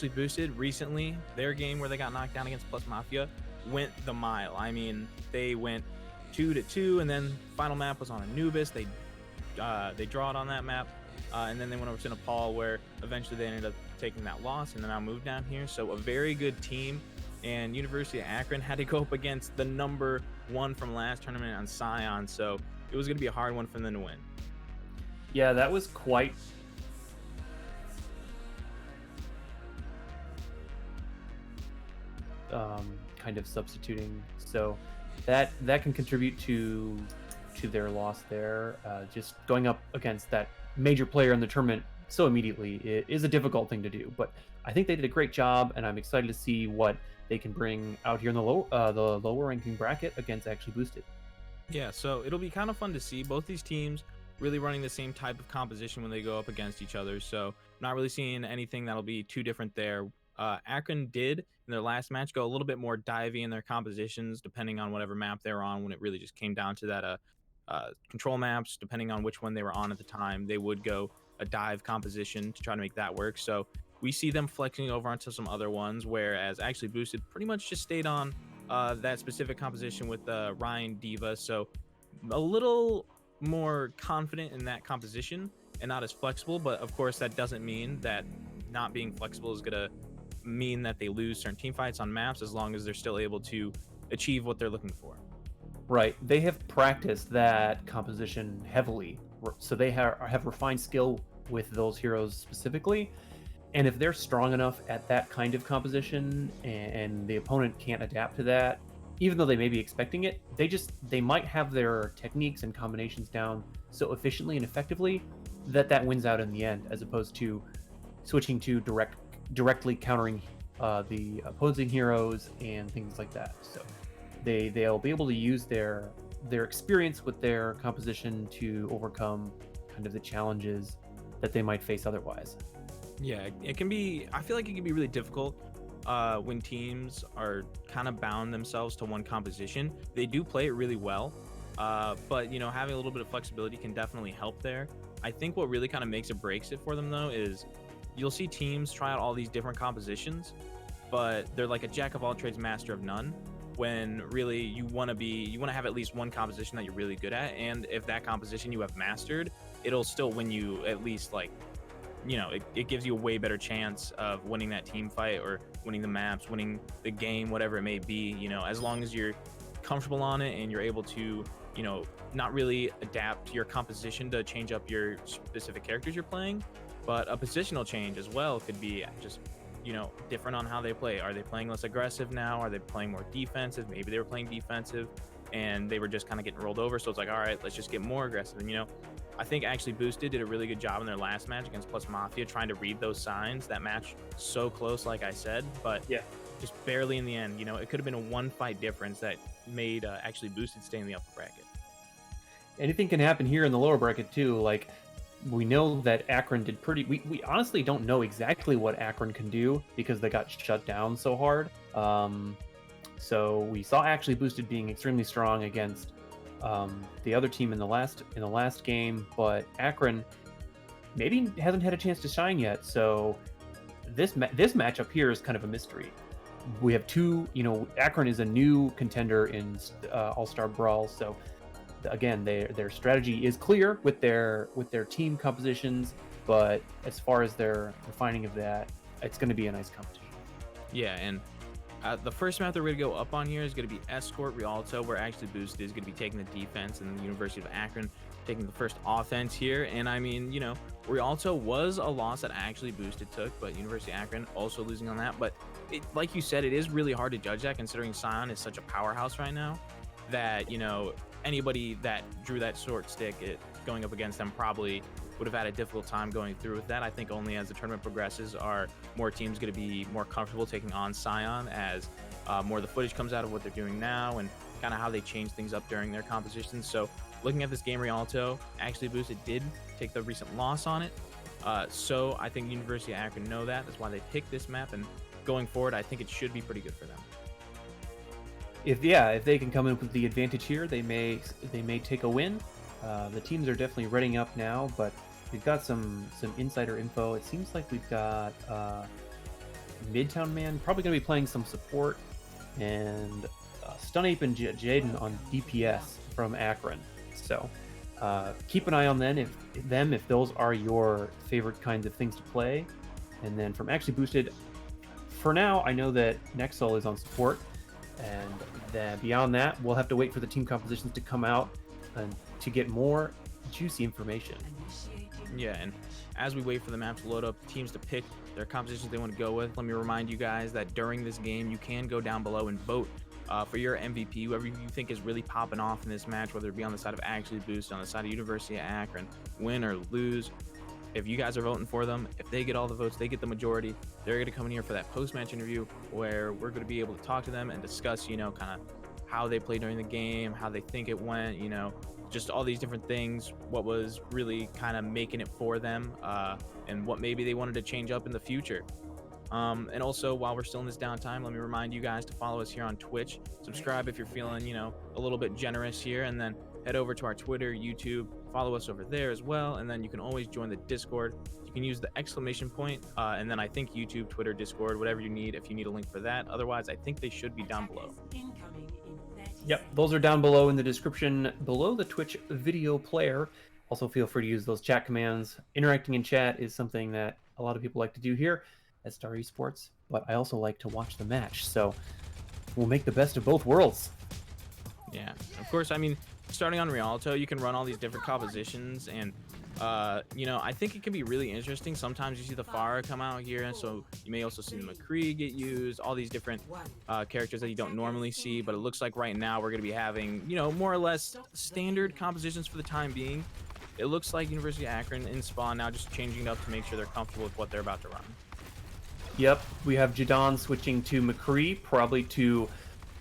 Actually Boosted recently, their game where they got knocked down against Plus Mafia went the mile. I mean, they went 2-2, and then final map was on Anubis. They drawed on that map, and then they went over to Nepal, where eventually they ended up taking that loss, and then now moved down here. So a very good team, and University of Akron had to go up against the number one from last tournament on Scion, so it was going to be a hard one for them to win. Yeah, that was quite kind of substituting, so that can contribute to their loss there. Just going up against that major player in the tournament so immediately it is a difficult thing to do, but I think they did a great job, and I'm excited to see what they can bring out here in the lower ranking bracket against Actually Boosted. Yeah, so it'll be kind of fun to see both these teams really running the same type of composition when they go up against each other. So not really seeing anything that'll be too different there. Akron did in their last match go a little bit more divey in their compositions, depending on whatever map they were on. When it really just came down to that control maps, depending on which one they were on at the time, they would go a dive composition to try to make that work. So we see them flexing over onto some other ones, whereas Actually Boosted pretty much just stayed on that specific composition with Ryan Diva. So a little more confident in that composition and not as flexible. But of course, that doesn't mean that not being flexible is going to mean that they lose certain team fights on maps, as long as they're still able to achieve what they're looking for. Right, they have practiced that composition heavily, so they have refined skill with those heroes specifically. And if they're strong enough at that kind of composition and the opponent can't adapt to that, even though they may be expecting it, they might have their techniques and combinations down so efficiently and effectively that wins out in the end, as opposed to switching to directly countering the opposing heroes and things like that. So they'll be able to use their experience with their composition to overcome kind of the challenges that they might face otherwise. Yeah, it can be. I feel like it can be really difficult when teams are kind of bound themselves to one composition. They do play it really well, but having a little bit of flexibility can definitely help there. I think what really kind of makes or breaks it for them, though, is you'll see teams try out all these different compositions, but they're like a jack of all trades, master of none. When really you want to have at least one composition that you're really good at, and if that composition you have mastered, it'll still win you at least it gives you a way better chance of winning that team fight or winning the maps, winning the game, whatever it may be, as long as you're comfortable on it and you're able to, not really adapt your composition to change up your specific characters you're playing, but a positional change as well could be just, different on how they play. Are they playing less aggressive now? Are they playing more defensive? Maybe they were playing defensive and they were just kind of getting rolled over. So it's like, all right, let's just get more aggressive. And, I think Actually Boosted did a really good job in their last match against Plus Mafia, trying to read those signs. That match so close, like I said, but yeah, just barely in the end. It could have been a one fight difference that made Actually Boosted stay in the upper bracket. Anything can happen here in the lower bracket too. Like, we know that Akron did pretty. We honestly don't know exactly what Akron can do because they got shut down so hard. So we saw Actually Boosted being extremely strong against the other team in the last game, but Akron maybe hasn't had a chance to shine yet. So this matchup here is kind of a mystery. We have two. Akron is a new contender in All-Star Brawl, so again, their strategy is clear with their team compositions, but as far as their refining of that, it's going to be a nice competition. Yeah, and the first map that we're going to go up on here is going to be Escort Rialto, where Actually Boosted is going to be taking the defense, and the University of Akron taking the first offense here. And I mean, Rialto was a loss that Actually Boosted took, but University of Akron also losing on that. But like you said, it is really hard to judge that, considering Scion is such a powerhouse right now that, anybody that drew that short stick going up against them probably would have had a difficult time going through with that. I think only as the tournament progresses are more teams going to be more comfortable taking on Scion, as more of the footage comes out of what they're doing now and kind of how they change things up during their compositions. So looking at this game, Rialto Actually Boosted did take the recent loss on it. So I think University of Akron know that. That's why they picked this map, and going forward, I think it should be pretty good for them. If they can come in with the advantage here, they may take a win. The teams are definitely readying up now, but we've got some insider info. It seems like we've got Midtown Man, probably going to be playing some support, and Stunape and Jaden on DPS from Akron. So keep an eye on them if those are your favorite kinds of things to play. And then from Actually Boosted, for now, I know that Nexel is on support, and then beyond that, we'll have to wait for the team compositions to come out and to get more juicy information. Yeah, and as we wait for the map to load up, teams to pick their compositions they want to go with, let me remind you guys that during this game, you can go down below and vote for your MVP, whoever you think is really popping off in this match, whether it be on the side of Actually Boost, on the side of University of Akron, win or lose. If you guys are voting for them, if they get all the votes, they get the majority, they're going to come in here for that post-match interview where we're going to be able to talk to them and discuss, kind of how they played during the game, how they think it went, just all these different things, what was really kind of making it for them, and what maybe they wanted to change up in the future. And also, while we're still in this downtime, let me remind you guys to follow us here on Twitch. Subscribe if you're feeling, a little bit generous here, and then head over to our Twitter, YouTube, follow us over there as well, and then you can always join the Discord. You can use the exclamation point, and then I think YouTube, Twitter, Discord, whatever you need, if you need a link for that. Otherwise, I think they should be down below. Yep, those are down below in the description below the Twitch video player. Also, feel free to use those chat commands. Interacting in chat is something that a lot of people like to do here at Star Esports, but I also like to watch the match, so we'll make the best of both worlds. Yeah, of course, I mean, starting on Rialto, you can run all these different compositions, and I think it can be really interesting. Sometimes you see the Pharah come out here, and so you may also see the McCree get used, all these different characters that you don't normally see, but it looks like right now we're going to be having, more or less standard compositions for the time being. It looks like University of Akron in Spawn now just changing it up to make sure they're comfortable with what they're about to run. Yep, we have Jadon switching to McCree, probably to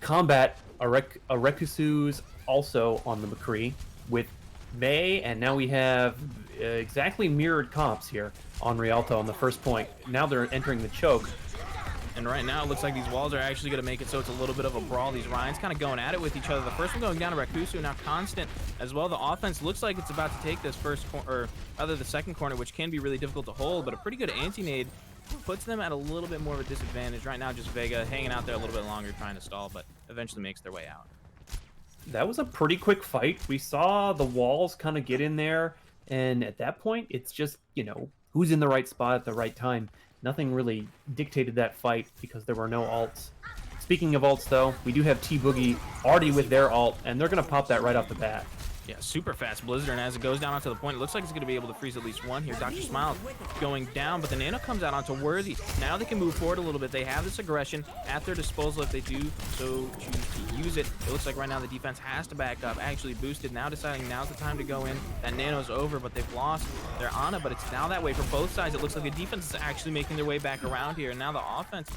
combat Arekusu's also on the McCree with May, and now we have exactly mirrored comps here on Rialto on the first point. Now they're entering the choke. And right now it looks like these walls are actually going to make it so it's a little bit of a brawl. These Ryans kind of going at it with each other. The first one going down to Rekusu, now Constant as well. The offense looks like it's about to take this first corner, or rather the second corner, which can be really difficult to hold, but a pretty good anti-nade puts them at a little bit more of a disadvantage. Right now just Vega hanging out there a little bit longer trying to stall, but eventually makes their way out. That was a pretty quick fight. We saw the walls kind of get in there, and at that point it's just, who's in the right spot at the right time. Nothing really dictated that fight because there were no ults. Speaking of ults, though, we do have T-Boogie already with their ult, and they're going to pop that right off the bat. Yeah, super fast Blizzard, and as it goes down onto the point, it looks like it's going to be able to freeze at least one here. Dr. Smile going down, but the Nano comes out onto Worthy. Now they can move forward a little bit. They have this aggression at their disposal if they do so choose to use it. It looks like right now the defense has to back up. Actually boosted, now deciding now's the time to go in. That Nano's over, but they've lost their Ana, but it's now that way for both sides. It looks like the defense is actually making their way back around here, and now the offense,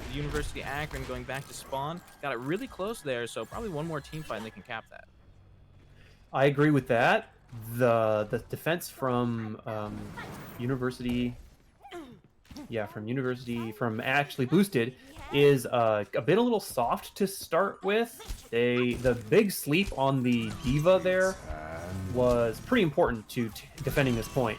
the University of Akron going back to spawn, got it really close there, so probably one more team fight and they can cap that. I agree with that. The defense from University, from Actually Boosted is a little soft to start with. The big sleep on the D.Va there was pretty important to defending this point.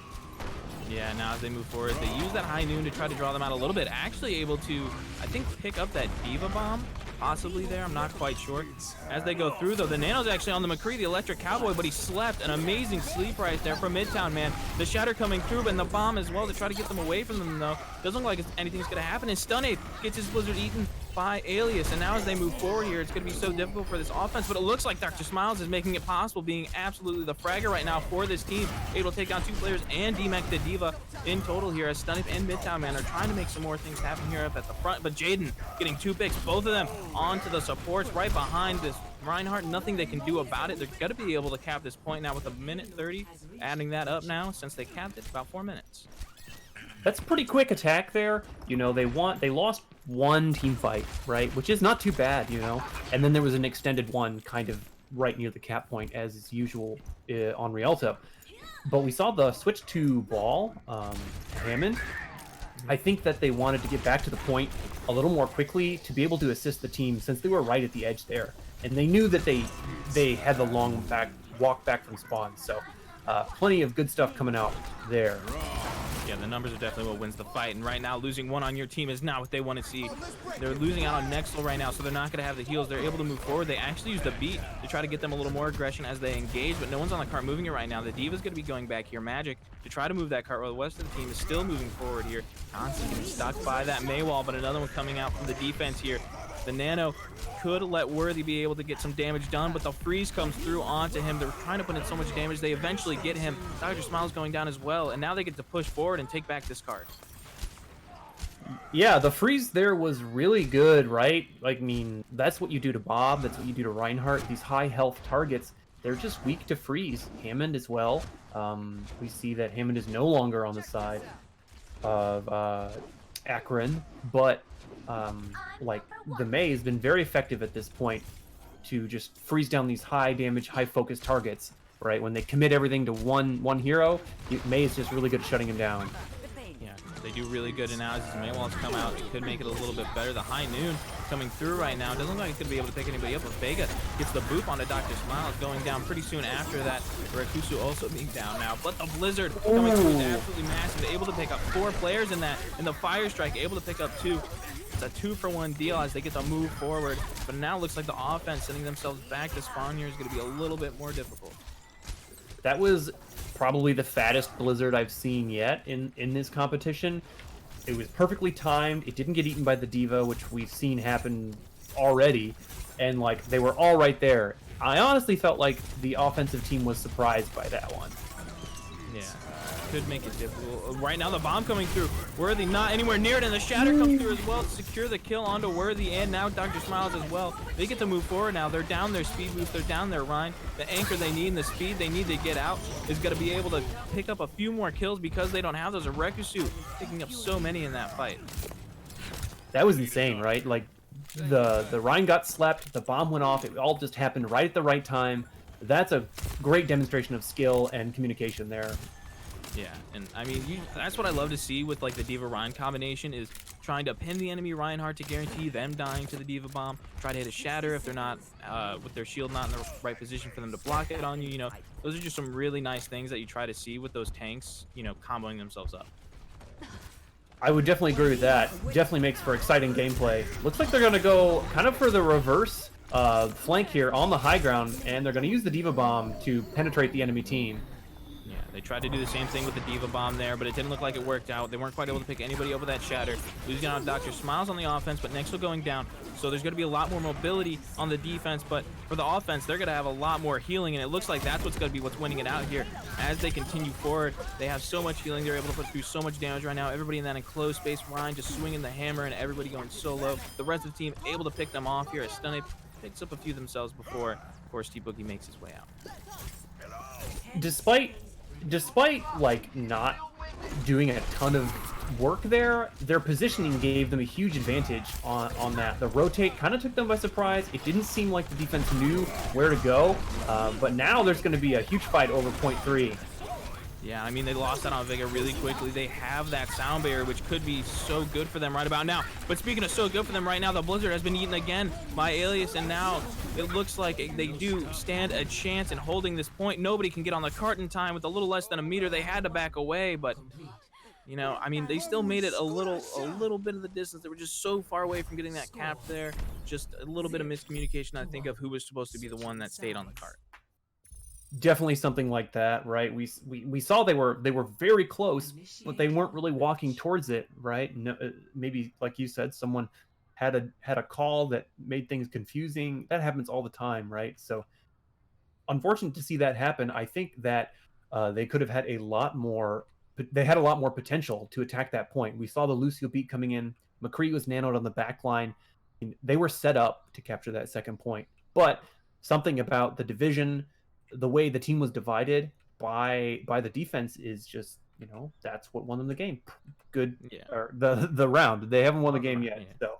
Yeah, now as they move forward, they use that high noon to try to draw them out a little bit. Actually able to, I think, pick up that D.Va bomb, possibly there. I'm not quite sure. As they go through, though, the Nano's actually on the McCree, the Electric Cowboy, but he slept. An amazing sleep right there from Midtown, man. The Shatter coming through, and the bomb as well to try to get them away from them, though. Doesn't look like anything's going to happen. And Stunape gets his Blizzard eaten by Alias, and now as they move forward here, it's going to be so difficult for this offense, but it looks like Dr. Smiles is making it possible, being absolutely the fragger right now for this team, able to take down two players and demech the D.Va in total here, as Stunape and Midtown, man, are trying to make some more things happen here up at the front, but Jaden getting two picks, both of them onto the supports right behind this Reinhardt. Nothing they can do about it. They're going to be able to cap this point now with a minute 30, adding that up now since they capped it about 4 minutes. That's a pretty quick attack there. They lost one team fight, right? Which is not too bad, And then there was an extended one kind of right near the cap point as is usual on Rialto. But we saw the switch to Ball, Hammond. I think that they wanted to get back to the point a little more quickly to be able to assist the team since they were right at the edge there. And they knew that they had the long walk back from spawn. So plenty of good stuff coming out there. Yeah, the numbers are definitely what wins the fight. And right now, losing one on your team is not what they want to see. They're losing out on Nexel right now, so they're not going to have the heals. They're able to move forward. They actually use the beat to try to get them a little more aggression as they engage, but no one's on the cart moving it right now. The Diva's going to be going back here. Magic to try to move that cart while the rest of the team is still moving forward here. Constantly getting stuck by that May wall, but another one coming out from the defense here. The Nano could let Worthy be able to get some damage done, but the freeze comes through onto him. They're trying to put in so much damage. They eventually get him. Dr. Smile's going down as well, and now they get to push forward and take back this card. Yeah, the freeze there was really good, right? Like, I mean, that's what you do to Bob. That's what you do to Reinhardt. These high health targets, they're just weak to freeze. Hammond as well. We see that Hammond is no longer on the side of Akron, but like the May has been very effective at this point to just freeze down these high damage, high focus targets. Right, when they commit everything to one hero, May is just really good at shutting him down. Yeah, they do really good, and now as these Maywalls come out, it could make it a little bit better. The High Noon coming through right now. Doesn't look like he's going to be able to pick anybody up, but Vega gets the boop onto Dr. Smiles, going down pretty soon after that. Rakusu also being down now, but the Blizzard coming through is absolutely massive. Able to pick up 4 players in that, and the Fire Strike able to pick up 2. It's a 2-for-1 deal as they get to move forward, but now it looks like the offense sending themselves back to spawn here is going to be a little bit more difficult. That was probably the fattest Blizzard I've seen yet in this competition. It was perfectly timed. It didn't get eaten by the Diva, which we've seen happen already, and like they were all right there. I honestly felt like the offensive team was surprised by that one. Yeah, could make it difficult. Right now, the bomb coming through. Worthy not anywhere near it, and the Shatter comes through as well to secure the kill onto Worthy, and now Dr. Smiles as well. They get to move forward now. They're down their speed boost. They're down their Rhine. The anchor they need and the speed they need to get out is going to be able to pick up a few more kills because they don't have those. Rekusu picking up so many in that fight. That was insane, right? Like the Rhine got slept, the bomb went off. It all just happened right at the right time. That's a great demonstration of skill and communication there. Yeah, and I mean, that's what I love to see with like the Diva Rhine combination is trying to pin the enemy Reinhardt to guarantee them dying to the Diva bomb. Try to hit a Shatter if they're not with their shield not in the right position for them to block it on you. You know, those are just some really nice things that you try to see with those tanks. You know, comboing themselves up. I would definitely agree with that. Definitely makes for exciting gameplay. Looks like they're going to go kind of for the reverse flank here on the high ground, and they're going to use the Diva bomb to penetrate the enemy team. Yeah, they tried to do the same thing with the Diva bomb there, but it didn't look like it worked out. They weren't quite able to pick anybody up with that Shatter. Losing out on Dr. Smiles on the offense, but Nexel going down. So there's going to be a lot more mobility on the defense, but for the offense, they're going to have a lot more healing, and it looks like that's what's going to be what's winning it out here. As they continue forward, they have so much healing. They're able to put through so much damage right now. Everybody in that enclosed space, Ryan just swinging the hammer, and everybody going so low. The rest of the team able to pick them off here as Stunnape picks up a few themselves before, of course, T-Boogie makes his way out. Despite like not doing a ton of work there, their positioning gave them a huge advantage on that. The rotate kind of took them by surprise. It didn't seem like the defense knew where to go, but now there's going to be a huge fight over point 3. Yeah, I mean, they lost out on Vega really quickly. They have that sound barrier, which could be so good for them right about now. But speaking of so good for them right now, the Blizzard has been eaten again by Alias, and now it looks like they do stand a chance in holding this point. Nobody can get on the cart in time with a little less than a meter. They had to back away, but, you know, I mean, they still made it a little bit of the distance. They were just so far away from getting that cap there. Just a little bit of miscommunication, I think, of who was supposed to be the one that stayed on the cart. Definitely something like that, right? We saw they were very close, but they weren't really walking towards it, right? No, maybe like you said, someone had a call that made things confusing. That happens all the time, right? So unfortunate to see that happen. I think that they could have had a lot more. They had a lot more potential to attack that point. We saw the Lucio beat coming in. McCree was nanoed on the back line. They were set up to capture that second point, but something about the division, the way the team was divided by the defense is just, you know, that's what won them the game. Good, yeah. Or the round. They haven't won the game yet, yeah. So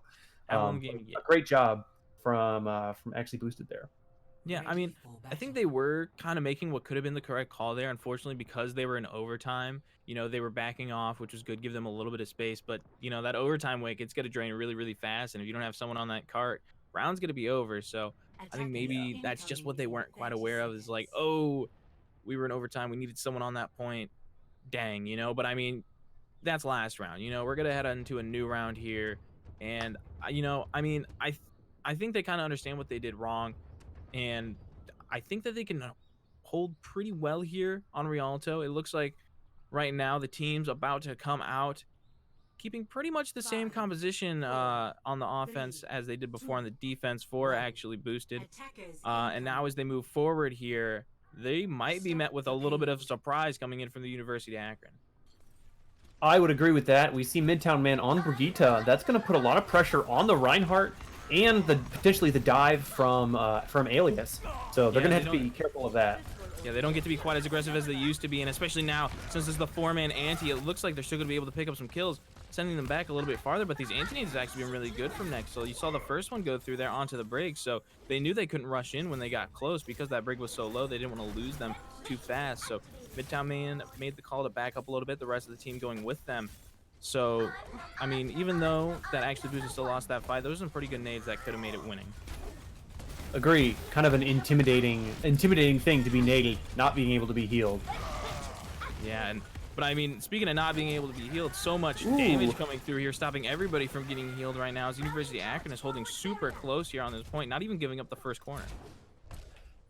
a great job from actually Boosted there. Yeah, I mean, I think they were kind of making what could have been the correct call there. Unfortunately, because they were in overtime, you know, they were backing off, which was good, give them a little bit of space. But, you know, that overtime wake, it's going to drain really, really fast. And if you don't have someone on that cart, round's going to be over. So I think maybe that's just what they weren't quite aware of, is like, oh, we were in overtime. We needed someone on that point. Dang, you know, but I mean, that's last round. We're gonna head into a new round here, and I mean, I think they kind of understand what they did wrong, and I think that they can hold pretty well here on Rialto. It looks like right now the team's about to come out keeping pretty much the same composition on the offense as they did before on the defense for actually boosted. And now as they move forward here, they might be met with a little bit of surprise coming in from the University of Akron. I would agree with that. We see Midtown Man on Brigitte. That's going to put a lot of pressure on the Reinhardt and potentially the dive from Alias. So they're going to have to be careful of that. Yeah, they don't get to be quite as aggressive as they used to be, and especially now, since it's the 4-man anti, it looks like they're still going to be able to pick up some kills, sending them back a little bit farther, but these anti-nades have actually been really good from Next. So you saw the first one go through there onto the brig, so they knew they couldn't rush in when they got close because that brig was so low, they didn't want to lose them too fast. So Midtown Man made the call to back up a little bit, the rest of the team going with them. So, I mean, even though that actually Boosted still lost that fight, those are some pretty good nades that could have made it winning. Agree. Kind of an intimidating thing to be naded, not being able to be healed. Yeah, but I mean, speaking of not being able to be healed, so much damage coming through here, stopping everybody from getting healed right now as University of Akron is holding super close here on this point, not even giving up the first corner.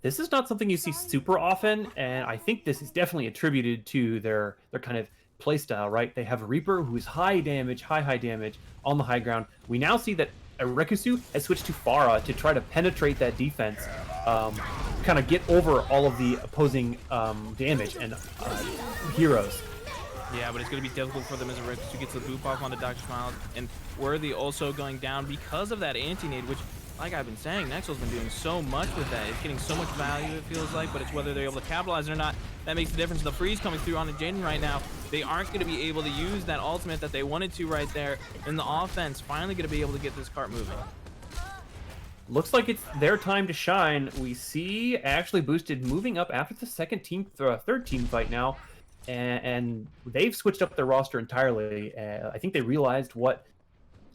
This is not something you see super often, and I think this is definitely attributed to their kind of playstyle, right? They have a Reaper who is high damage on the high ground. We now see that Rekusu has switched to Pharah to try to penetrate that defense, kind of get over all of the opposing damage and heroes. Yeah, but it's going to be difficult for them as Rekusu gets the boop off onto Dr. Smile, and Worthy also going down because of that anti-nade, which, like I've been saying, Nexal's been doing so much with that. It's getting so much value, it feels like, but it's whether they're able to capitalize it or not. That makes the difference. The freeze coming through onto Jaden right now. They aren't going to be able to use that ultimate that they wanted to right there. And the offense finally going to be able to get this cart moving. Looks like it's their time to shine. We see actually Boosted moving up after the third team fight now. And they've switched up their roster entirely. I think they realized what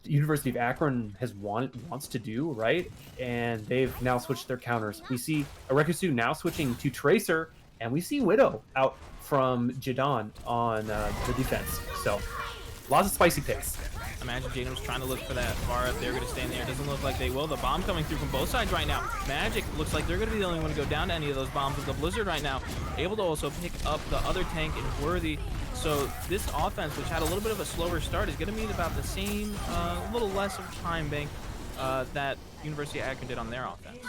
University of Akron wants to do, right? And they've now switched their counters. We see Rekusu now switching to Tracer, and we see Widow out from Jadon on the defense. So lots of spicy picks. Imagine Jaden was trying to look for that far if they're going to stand there. It doesn't look like they will. The bomb coming through from both sides right now. Magic looks like they're going to be the only one to go down to any of those bombs with the Blizzard right now. Able to also pick up the other tank in Worthy. So this offense, which had a little bit of a slower start, is going to need about the same, a little less of time bank that University of Akron did on their offense.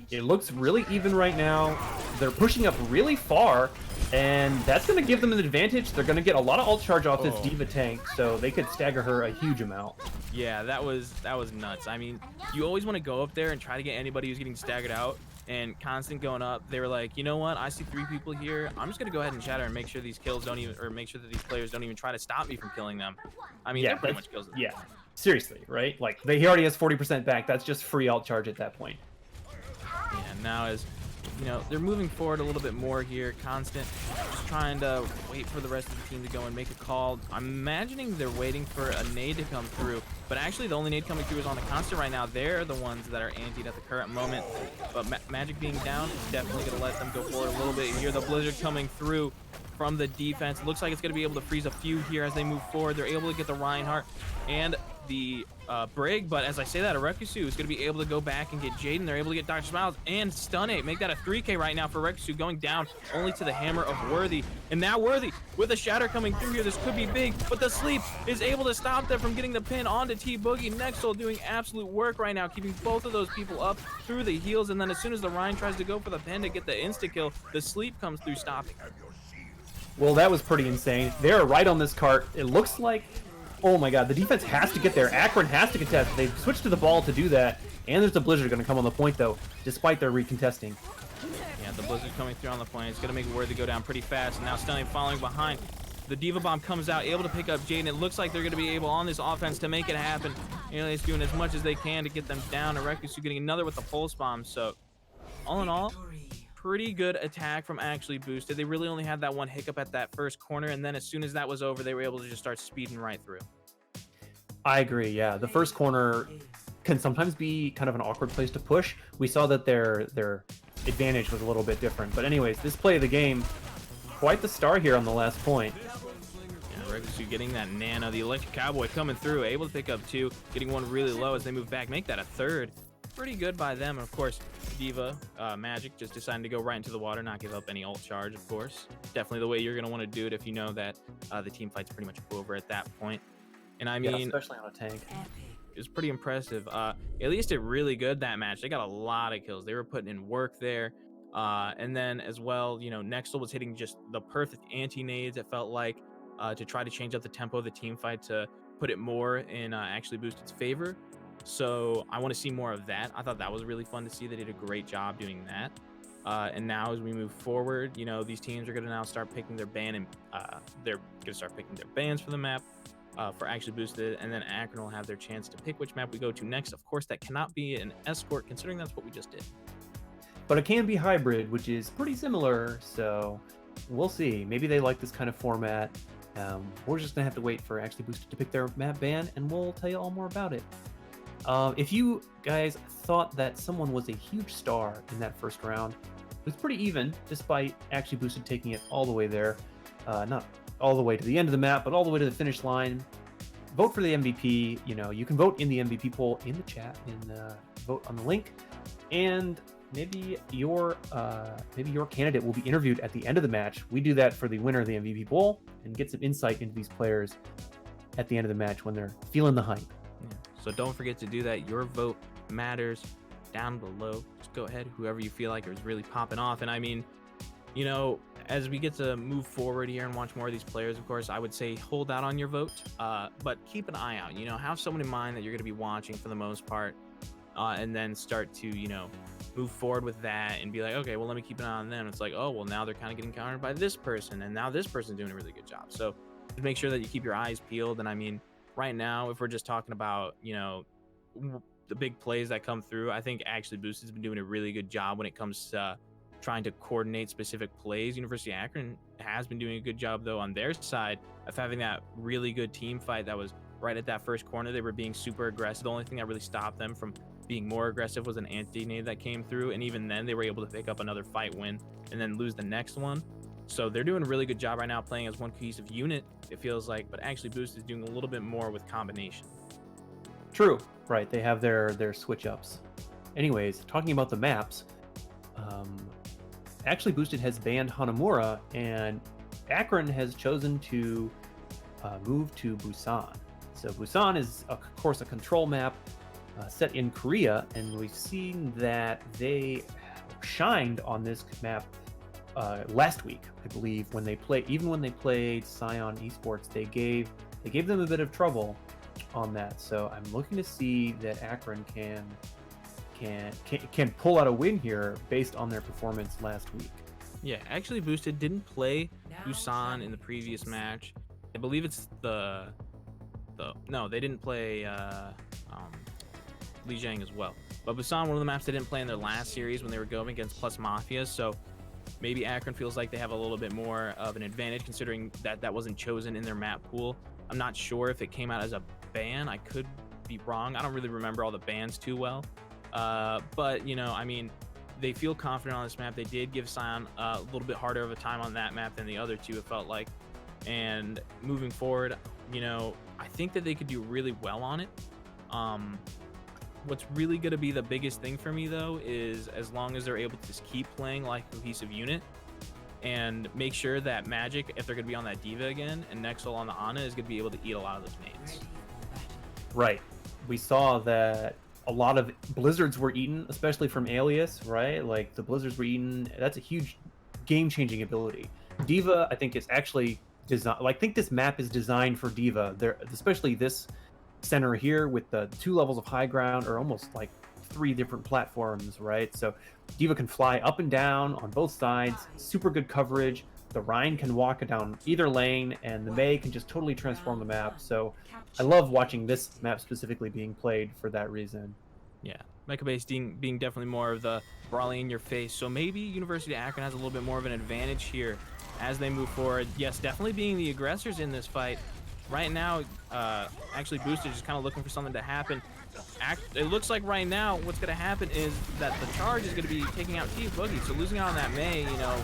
It looks really even right now. They're pushing up really far, and that's going to give them an advantage. They're going to get a lot of ult charge off this D.Va tank, so they could stagger her a huge amount. Yeah, that was nuts. I mean, you always want to go up there and try to get anybody who's getting staggered out. And Constant going up, they were like, you know what? I see 3 people here. I'm just gonna go ahead and shatter and make sure these kills don't even, or make sure that these players don't even try to stop me from killing them. I mean, yeah, they're pretty much kills. Yeah, seriously, right? Like he already has 40% back. That's just free ult charge at that point. Yeah, now as they're moving forward a little bit more here. Constant just trying to wait for the rest of the team to go and make a call. I'm imagining they're waiting for a nade to come through, but actually the only nade coming through is on the Constant right now. They're the ones that are antied at the current moment, but Magic being down is definitely going to let them go forward a little bit here. The Blizzard coming through from the defense. Looks like it's going to be able to freeze a few here as they move forward. They're able to get the Reinhardt and the Brig, but as I say that, Rekusu is going to be able to go back and get Jaden. They're able to get Dr. Smiles and stun it. Make that a 3K right now for Rekusu, going down only to the hammer of Worthy. And now Worthy with a shatter coming through here. This could be big, but the sleep is able to stop them from getting the pin onto T-Boogie. Nexal doing absolute work right now, keeping both of those people up through the heals. And then as soon as the Ryan tries to go for the pin to get the insta-kill, the sleep comes through, stopping. Well, that was pretty insane. They're right on this cart. It looks like, oh my god, the defense has to get there. Akron has to contest. They've switched to the ball to do that. And there's a Blizzard going to come on the point, though, despite their recontesting. Yeah, the Blizzard coming through on the point. It's going to make Worthy go down pretty fast. And now Stunning following behind. The D.Va Bomb comes out, able to pick up Jaden. It looks like they're going to be able on this offense to make it happen. Alias doing as much as they can to get them down. And Rekusu getting another with the Pulse Bomb. So, all in all, pretty good attack from actually Boosted. They really only had that one hiccup at that first corner. And then as soon as that was over, they were able to just start speeding right through. I agree, yeah. The first corner can sometimes be kind of an awkward place to push. We saw that their advantage was a little bit different. But anyways, this play of the game, quite the star here on the last point. Yeah, Reckless getting that nano. The Electric Cowboy coming through, able to pick up 2, getting 1 really low as they move back, make that a 3rd. Pretty good by them. And of course, Diva, Magic just deciding to go right into the water, not give up any ult charge, of course. Definitely the way you're going to want to do it if you know that the team fight's pretty much over at that point. And I mean, especially on a tank. It was pretty impressive. At least did really good that match. They got a lot of kills. They were putting in work there. And then as well, you know, Nexel was hitting just the perfect anti-nades, it felt like, to try to change up the tempo of the team fight to put it more in Actually Boosted's favor. So I want to see more of that. I thought that was really fun to see. They did a great job doing that. And now as we move forward, you know, these teams are going to now start picking their ban, and they're going to start picking their bans for the map. For Actually Boosted, and then Akron will have their chance to pick which map we go to next. Of course, that cannot be an escort, considering that's what we just did. But it can be hybrid, which is pretty similar, so we'll see. Maybe they like this kind of format. We're just going to have to wait for Actually Boosted to pick their map ban, and we'll tell you all more about it. If you guys thought that someone was a huge star in that first round, it was pretty even, despite Actually Boosted taking it all the way there. Not all the way to the end of the map, but all the way to the finish line. Vote for the MVP. You know, you can vote in the MVP poll in the chat and vote on the link. And maybe your candidate will be interviewed at the end of the match. We do that for the winner of the MVP poll and get some insight into these players at the end of the match when they're feeling the hype. Yeah. So don't forget to do that. Your vote matters down below. Just go ahead, whoever you feel like is really popping off. And I mean, you know, as we get to move forward here and watch more of these players, of course, I would say hold out on your vote, but keep an eye out. You know, have someone in mind that you're going to be watching for the most part, and then start to, you know, move forward with that and be like, okay, well, let me keep an eye on them. It's like, oh, well, now they're kind of getting countered by this person, and now this person's doing a really good job. So just make sure that you keep your eyes peeled. And I mean, right now, if we're just talking about, you know, the big plays that come through, I think Actually Boosted's been doing a really good job when it comes to trying to coordinate specific plays. University of Akron has been doing a good job, though, on their side of having that really good team fight that was right at that first corner. They were being super aggressive. The only thing that really stopped them from being more aggressive was an anti-nade that came through, and even then they were able to pick up another fight win and then lose the next one. So they're doing a really good job right now playing as one cohesive unit, it feels like, but Actually Boost is doing a little bit more with combination. True, right, they have their switch ups. Anyways, talking about the maps, Actually Boosted has banned Hanamura, and Akron has chosen to move to Busan. So Busan is, of course, a control map set in Korea, and we've seen that they shined on this map last week, I believe, when they played Scion Esports. They gave them a bit of trouble on that. So I'm looking to see that Akron can pull out a win here based on their performance last week. Yeah, Actually Boosted didn't play Busan in the previous match. I believe it's no, they didn't play Lijiang as well. But Busan, one of the maps they didn't play in their last series when they were going against Plus Mafia. So maybe Akron feels like they have a little bit more of an advantage, considering that wasn't chosen in their map pool. I'm not sure if it came out as a ban. I could be wrong. I don't really remember all the bans too well. But, you know, I mean, they feel confident on this map. They did give Scion a little bit harder of a time on that map than the other two, it felt like. And moving forward, you know, I think that they could do really well on it. What's really going to be the biggest thing for me, though, is as long as they're able to just keep playing like a cohesive unit and make sure that Magic, if they're going to be on that Diva again, and Nexel on the Ana, is going to be able to eat a lot of those nades. Right. We saw that a lot of blizzards were eaten, especially from Alias, right? Like, the blizzards were eaten. That's a huge game-changing ability. Diva, I think, is actually designed... Like, I think this map is designed for Diva. There, especially this center here with the 2 levels of high ground, or almost like 3 different platforms, right? So Diva can fly up and down on both sides, super good coverage. The Rhine can walk down either lane, and the Mei can just totally transform the map. So I love watching this map specifically being played for that reason. Yeah, Mecha Base being definitely more of the brawling in your face. So maybe University of Akron has a little bit more of an advantage here as they move forward. Yes, definitely being the aggressors in this fight. Right now, Actually Boosted is kind of looking for something to happen. It looks like right now what's going to happen is that the charge is going to be taking out T Boogie. So losing out on that Mei, you know,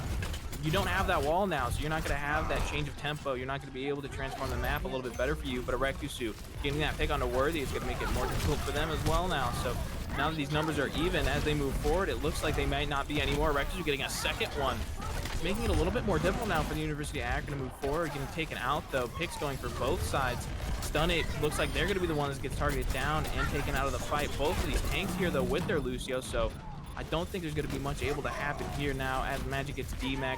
you don't have that wall now, so you're not going to have that change of tempo. You're not going to be able to transform the map a little bit better for you. But a Rekusu getting that pick onto Worthy is going to make it more difficult for them as well now. So now that these numbers are even as they move forward, it looks like they might not be anymore. Rekusu getting a second one, making it a little bit more difficult now for the University of Akron to move forward. Getting taken out though. Picks going for both sides. Stun It looks like they're going to be the one that gets targeted down and taken out of the fight. Both of these tanks here though with their Lucio, so I don't think there's going to be much able to happen here now as Magic gets demeched.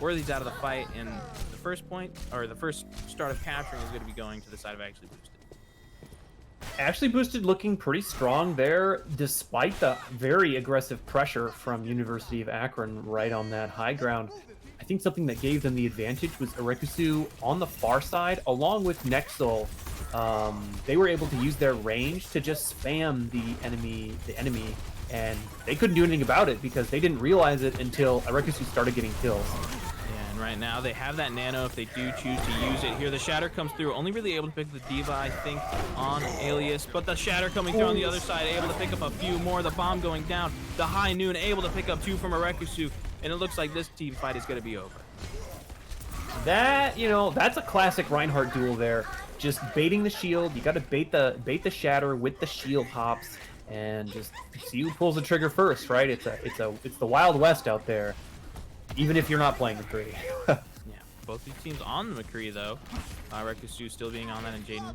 Worthy's out of the fight, and the first point, or the first start of capturing is going to be going to the side of Actually Boosted. Actually Boosted looking pretty strong there, despite the very aggressive pressure from University of Akron right on that high ground. I think something that gave them the advantage was Irekusu on the far side, along with Nexel. They were able to use their range to just spam the enemy, and they couldn't do anything about it because they didn't realize it until Irekusu started getting kills. Yeah, and right now they have that nano if they do choose to use it here. The Shatter comes through, only really able to pick the Diva, I think, on Alias, but the Shatter coming through on the other side, able to pick up a few more. The bomb going down, the High Noon able to pick up 2 from Irekusu, and it looks like this team fight is going to be over. That, that's a classic Reinhardt duel there. Just baiting the shield. You got to bait the Shatter with the shield hops, and just see who pulls the trigger first, right? It's the Wild West out there, even if you're not playing McCree. Yeah, both these teams on the McCree though. Rekusu still being on that, and Jaden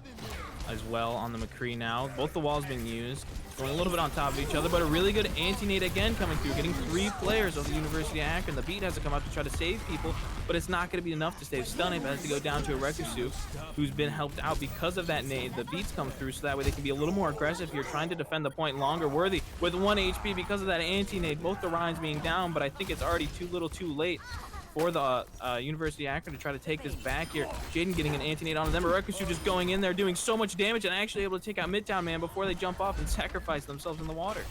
as well on the McCree now. Both the walls being used, going a little bit on top of each other, but a really good anti-nade again coming through, getting 3 players of the University of Akron. The beat has to come up to try to save people, but it's not going to be enough to save Stun It. It has to go down to a Rekusu, who's been helped out because of that nade. The beats come through, so that way they can be a little more aggressive here, trying to defend the point longer. Worthy with 1 HP because of that anti-nade. Both the Ryans being down, but I think it's already too little too late for the University of Akron to try to take this back here. Jaden getting an anti-nade onto them. Rekusu just going in there, doing so much damage, and actually able to take out Midtown Man before they jump off and sacrifice themselves in the water.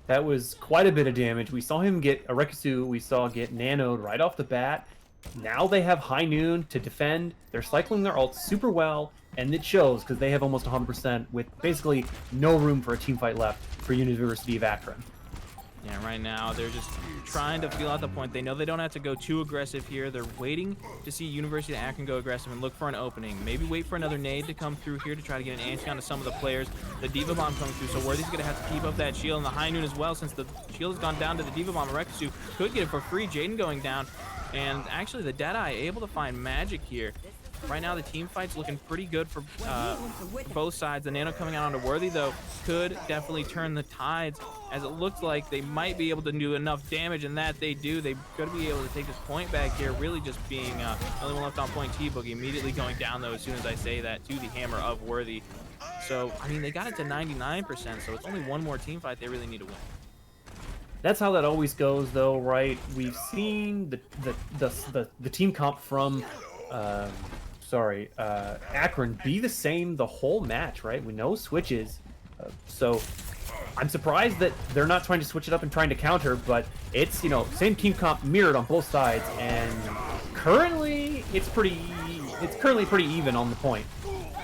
That was quite a bit of damage. We saw him get Rekusu, we saw get nanoed right off the bat. Now they have High Noon to defend. They're cycling their ults super well, and it shows because they have almost 100% with basically no room for a team fight left for University of Akron. Yeah, right now they're just trying to feel out the point. They know they don't have to go too aggressive here. They're waiting to see University of Akron go aggressive and look for an opening. Maybe wait for another nade to come through here to try to get an anti onto some of the players. The Diva Bomb coming through, so Worthy's going to have to keep up that shield, and the High Noon as well, since the shield has gone down to the Diva Bomb. Rekusu could get it for free. Jaden going down, and actually the Deadeye able to find Magic here. Right now, the team fight's looking pretty good for both sides. The nano coming out onto Worthy, though, could definitely turn the tides, as it looks like they might be able to do enough damage, and that they do. They could be able to take this point back here, really just being the only one left on point. T-Boogie immediately going down, though, as soon as I say that, to the hammer of Worthy. So, I mean, they got it to 99%, so it's only one more team fight they really need to win. That's how that always goes, though, right? We've seen the team comp from Akron be the same the whole match, right? With no switches. So I'm surprised that they're not trying to switch it up and trying to counter, but it's, same team comp mirrored on both sides, and currently it's currently pretty even on the point.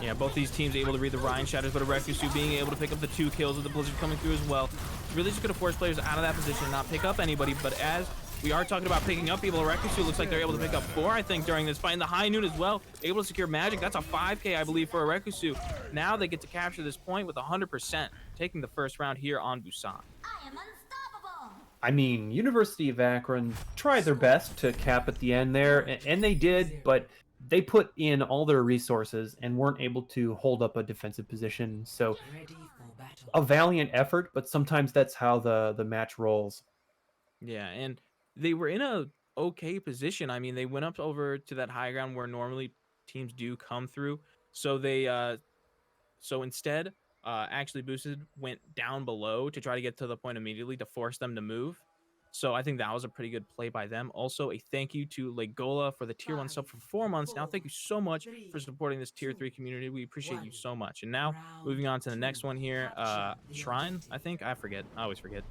Yeah, both these teams able to read the Ryan Shatters, but a Rekusu being able to pick up the 2 kills with the Blizzard coming through as well. It's really just going to force players out of that position and not pick up anybody, but as we are talking about picking up people, Rekusu looks like they're able to pick up 4, I think, during this fight. And the High Noon as well, able to secure Magic. That's a 5K, I believe, for a Rekusu. Now they get to capture this point with 100%, taking the first round here on Busan. I am unstoppable. I mean, University of Akron tried their best to cap at the end there, and they did, but they put in all their resources and weren't able to hold up a defensive position. So a valiant effort, but sometimes that's how the match rolls. Yeah, and they were in a okay position. I mean, they went up over to that high ground where normally teams do come through. So they so instead, Actually Boosted went down below to try to get to the point immediately to force them to move. So I think that was a pretty good play by them. Also, a thank you to Legola for the tier 1 sub for 4 months. Now, thank you so much for supporting this tier 3 community. We appreciate you so much. And now, moving on to the next one here, Shrine, I think. I forget. I always forget.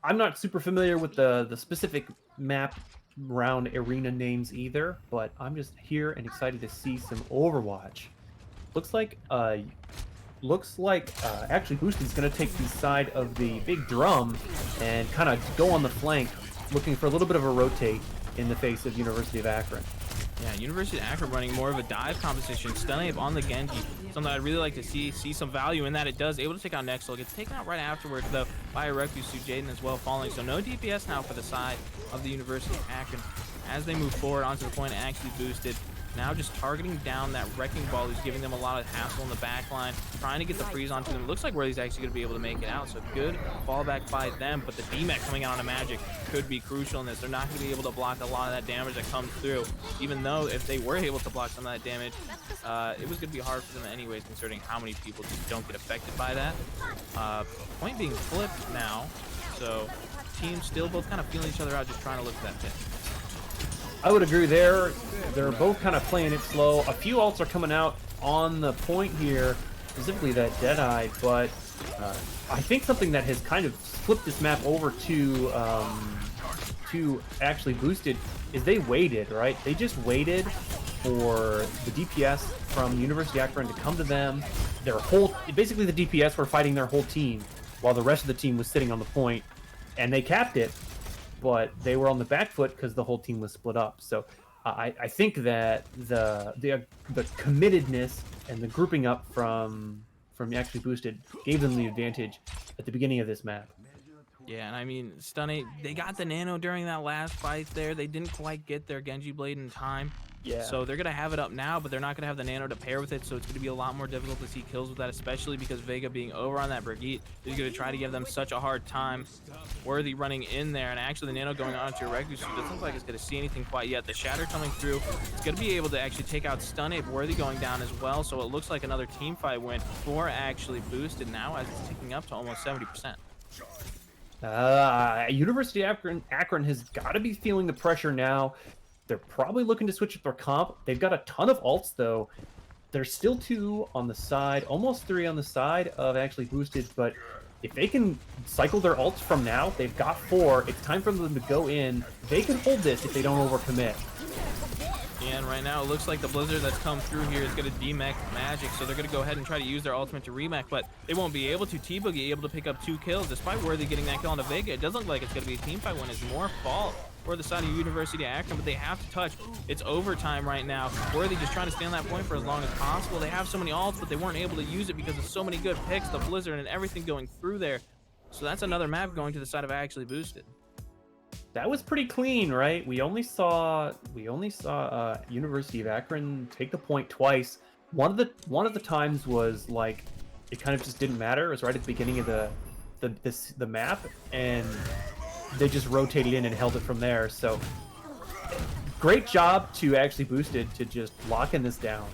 I'm not super familiar with the specific map round arena names either, but I'm just here and excited to see some Overwatch. Looks like Actually Boosted's going to take the side of the big drum and kind of go on the flank looking for a little bit of a rotate in the face of University of Akron. Yeah, University of Akron running more of a dive composition. Stunning on the Genji. Something I'd really like to see some value in that. It does. Able to take out Nexel. Gets taken out right afterwards, though, by a Rekusu. Jaden as well falling. So no DPS now for the side of the University of Akron. As they move forward onto the point, actually boosted. Now just targeting down that Wrecking Ball, who's giving them a lot of hassle in the back line, trying to get the freeze onto them. It looks like Worthy's actually going to be able to make it out, so good fallback by them, but the DMAC coming out on a Magic could be crucial in this. They're not going to be able to block a lot of that damage that comes through, even though if they were able to block some of that damage, it was going to be hard for them anyways, considering how many people just don't get affected by that. Point being flipped now, so teams still both kind of feeling each other out, just trying to look for that pit. I would agree there. They're both kind of playing it slow. A few ults are coming out on the point here, specifically that Deadeye, but I think something that has kind of flipped this map over to actually boosted is they waited, right? They just waited for the DPS from University of Akron to come to them. Basically the DPS were fighting their whole team while the rest of the team was sitting on the point, and they capped it. But they were on the back foot because the whole team was split up. So I think that the committedness and the grouping up from actually boosted gave them the advantage at the beginning of this map. Yeah, and I mean, Stunning, they got the nano during that last fight there. They didn't quite get their Genji Blade in time. Yeah. So they're going to have it up now, but they're not going to have the nano to pair with it, so it's going to be a lot more difficult to see kills with that, especially because Vega being over on that Brigitte is going to try to give them such a hard time. Worthy running in there, and actually the nano going on to Rekusu doesn't look like it's going to see anything quite yet. The Shatter coming through, it's going to be able to actually take out Stunning. Worthy going down as well, so it looks like another team fight win for actually boosted now as it's ticking up to almost 70%. University of Akron has got to be feeling the pressure now. They're probably looking to switch up their comp. They've got a ton of ults, though. There's still 2 on the side, almost 3 on the side of actually boosted, but if they can cycle their ults from now, they've got 4. It's time for them to go in. They can hold this if they don't overcommit. And right now, it looks like the Blizzard that's come through here is going to demech Magic, so they're going to go ahead and try to use their ultimate to remech, but they won't be able to. T-Boogie able to pick up 2 kills, despite Worthy getting that kill on Vega. It doesn't look like it's going to be a team fight when it's more fault for the side of University of Akron, but they have to touch. It's overtime right now. Worthy just trying to stay on that point for as long as possible. They have so many ults, but they weren't able to use it because of so many good picks, the Blizzard and everything going through there. So that's another map going to the side of actually boosted. That was pretty clean, right? We only saw University of Akron take the point twice. One of the times was like it kind of just didn't matter. It was right at the beginning of the map, and they just rotated in and held it from there. So great job to actually boosted to just locking this down.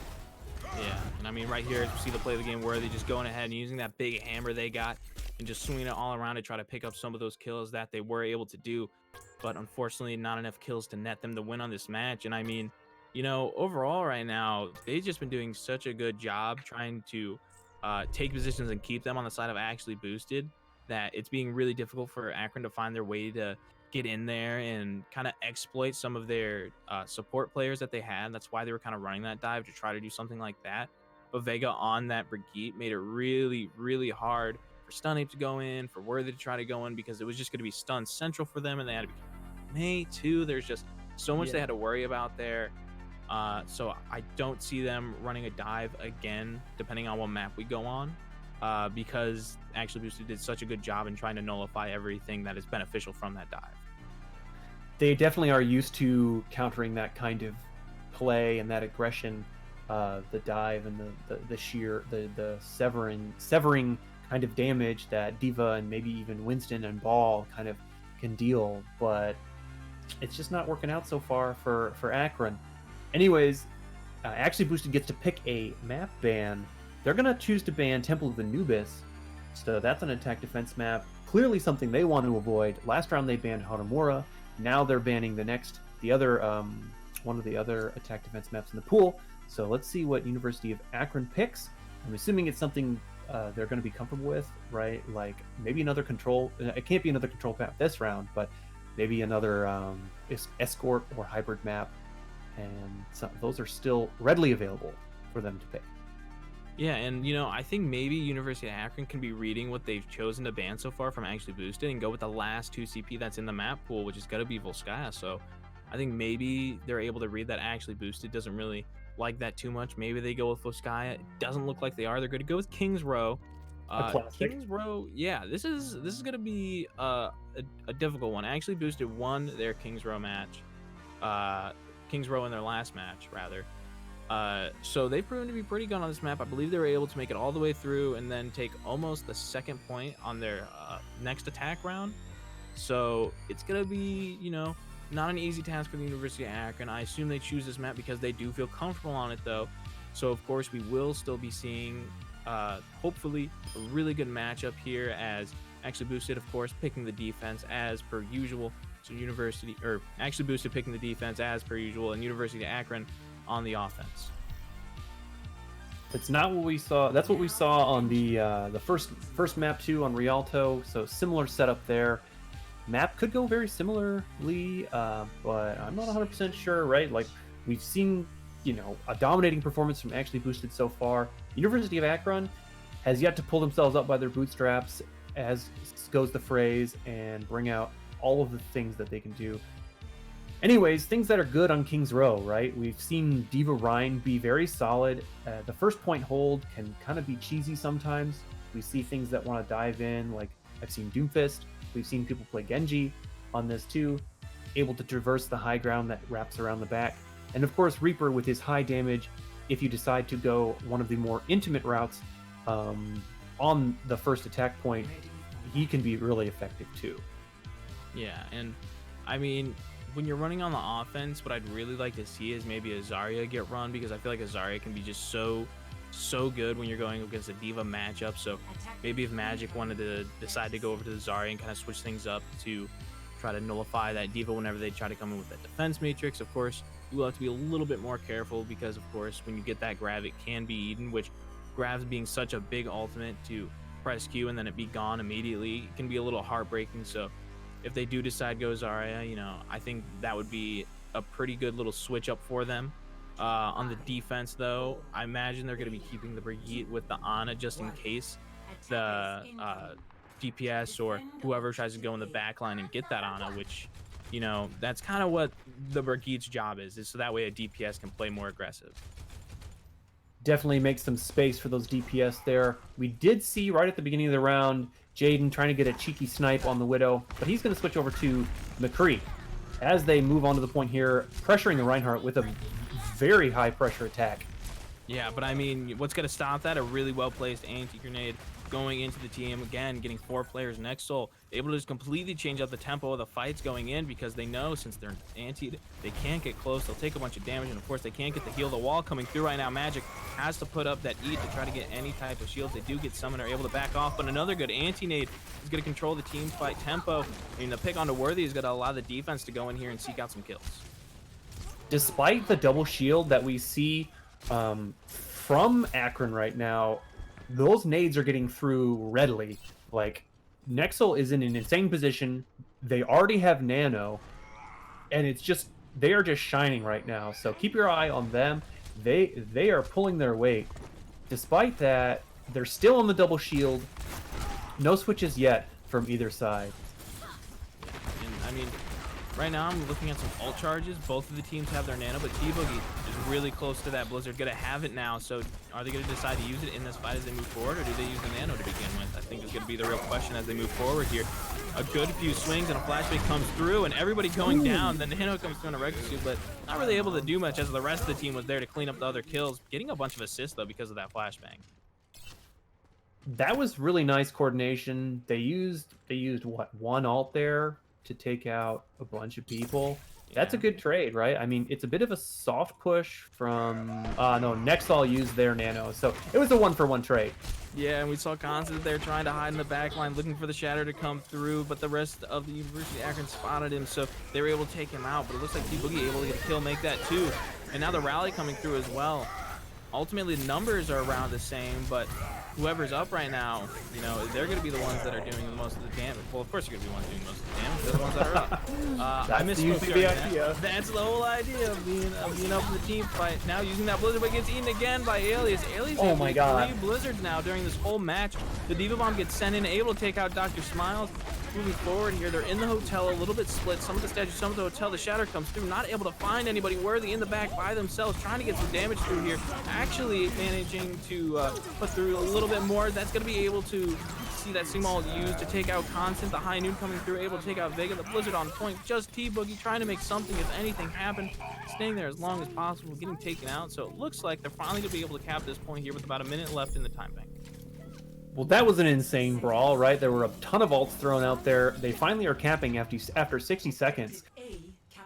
Yeah, and I mean right here, as you see the play of the game, Worthy just going ahead and using that big hammer they got and just swinging it all around to try to pick up some of those kills that they were able to do. But unfortunately, not enough kills to net them to win on this match. And I mean, you know, overall right now, they've just been doing such a good job trying to take positions and keep them on the side of actually boosted that it's being really difficult for Akron to find their way to get in there and kind of exploit some of their support players that they had. That's why they were kind of running that dive, to try to do something like that. But Vega on that Brigitte made it really, really hard for Stunnape to go in, for Worthy to try to go in, because it was just going to be stun central for them, and they had to be May too. There's just so much they had to worry about there. So I don't see them running a dive again, depending on what map we go on, because actually Boosted did such a good job in trying to nullify everything that is beneficial from that dive. They definitely are used to countering that kind of play and that aggression, the dive and the severing kind of damage that D.Va and maybe even Winston and Ball kind of can deal, but it's just not working out so far for Akron. Anyways, actually Boosted gets to pick a map ban. They're going to choose to ban Temple of Anubis, so that's an attack defense map. Clearly something they want to avoid. Last round they banned Hanamura. Now they're banning the other one of the other attack defense maps in the pool. So let's see what University of Akron picks. I'm assuming it's something they're going to be comfortable with, right? Like maybe another control. It can't be another control map this round, but maybe another escort or hybrid map. And those are still readily available for them to pick. Yeah, and you know, I think maybe University of Akron can be reading what they've chosen to ban so far from actually boosted and go with the last 2 CP that's in the map pool, which is gonna be Volskaya. So I think maybe they're able to read that actually boosted doesn't really like that too much. Maybe they go with Volskaya. It doesn't look like they are. They're gonna go with King's Row. A classic. King's Row, yeah, this is gonna be a difficult one. I actually boosted won their King's Row match. King's Row in their last match, rather. So they've proven to be pretty good on this map. I believe they were able to make it all the way through and then take almost the second point on their next attack round. So it's gonna be, you know, not an easy task for the University of Akron. I assume they choose this map because they do feel comfortable on it, though. So of course we will still be seeing, hopefully, a really good matchup here. As actually boosted, of course, picking the defense as per usual. So University, or actually boosted, picking the defense as per usual, and University of Akron on the offense. It's not what we saw. That's what we saw on the first map 2 on Rialto. So similar setup there. Map could go very similarly, but I'm not 100% sure. Right? Like we've seen, you know, a dominating performance from actually boosted so far. University of Akron has yet to pull themselves up by their bootstraps, as goes the phrase, and bring out all of the things that they can do. Anyways, things that are good on King's Row, right? We've seen Diva Ryan be very solid. The first point hold can kind of be cheesy sometimes. We see things that want to dive in, like I've seen Doomfist. We've seen people play Genji on this too, able to traverse the high ground that wraps around the back. And of course, Reaper with his high damage, if you decide to go one of the more intimate routes on the first attack point, he can be really effective too. Yeah, and I mean, when you're running on the offense, what I'd really like to see is maybe a Zarya get run, because I feel like a Zarya can be just so good when you're going against a Diva matchup. So maybe if Magic wanted to decide to go over to the Zarya and kind of switch things up to try to nullify that Diva whenever they try to come in with that defense matrix, of course, you will have to be a little bit more careful, because of course, when you get that grab, it can be eaten, which grabs being such a big ultimate to press Q and then it be gone immediately, it can be a little heartbreaking. So if they do decide go Zarya, you know, I think that would be a pretty good little switch up for them. On the defense, though, I imagine they're going to be keeping the Brigitte with the Ana just in case the DPS or whoever tries to go in the back line and get that Ana, which, you know, that's kind of what the Brigitte's job is so that way a DPS can play more aggressive. Definitely make some space for those DPS there. We did see right at the beginning of the round Jaden trying to get a cheeky snipe on the Widow, but he's going to switch over to McCree as they move on to the point here, pressuring the Reinhardt with a very high pressure attack. Yeah, but I mean, what's going to stop that? A really well-placed anti-grenade going into the team. Again, getting 4 players next soul, able to just completely change up the tempo of the fights going in, because they know since they're anti, they can't get close. They'll take a bunch of damage, and of course, they can't get the heal. The wall coming through right now. Magic has to put up that E to try to get any type of shields. They do get summoned, are able to back off, but another good anti-nade is going to control the team's fight tempo. I mean, the pick onto Worthy is going to allow the defense to go in here and seek out some kills. Despite the double shield that we see from Akron right now, those nades are getting through readily. Like, Nexel is in an insane position. They already have Nano, and it's just, they are just shining right now. So keep your eye on them. They are pulling their weight. Despite that, they're still on the double shield. No switches yet from either side. And I mean, right now I'm looking at some ult charges. Both of the teams have their Nano, but T-Boogie is really close to that Blizzard. Gonna have it now, so are they gonna decide to use it in this fight as they move forward, or do they use the Nano to begin with? I think is gonna be the real question as they move forward here. A good few swings and a flashbang comes through, and everybody going down. Then the Nano comes through in a regular suit, but not really able to do much as the rest of the team was there to clean up the other kills. Getting a bunch of assists though because of that flashbang. That was really nice coordination. They used what, one ult there to take out a bunch of people. That's a good trade, right? I mean, it's a bit of a soft push from no, Nexal used their Nano, so it was a 1-for-1 trade. Yeah, and we saw Constance there trying to hide in the back line, looking for the Shatter to come through, but the rest of the University of Akron spotted him, so they were able to take him out. But it looks like T-Boogie able to get a kill, make that too. And now the rally coming through as well. Ultimately, the numbers are around the same, but whoever's up right now, you know, they're going to be the ones that are doing the most of the damage. Well, of course you're going to be the ones doing most of the damage. They're the ones that are up. I That's misspoke usually during the that. idea. That's the whole idea of being up for the team fight. Now using that blizzard, but gets eaten again by Alias. Alias Oh able my to God. 3 blizzards now during this whole match. The Diva Bomb gets sent in, able to take out Dr. Smiles. Moving forward here, they're in the hotel, a little bit split. Some of the statues, some of the hotel. The shatter comes through, not able to find anybody worthy in the back by themselves, trying to get some damage through here. Actually managing to put through a little bit more. That's going to be able to see that Sigma used to take out Constant. The High Noon coming through, able to take out Vega. The Blizzard on point. Just T-Boogie trying to make something, if anything, happen. Staying there as long as possible, getting taken out. So it looks like they're finally going to be able to cap this point here with about a minute left in the time bank. Well, that was an insane brawl, right? There were a ton of ults thrown out there. They finally are capping after 60 seconds.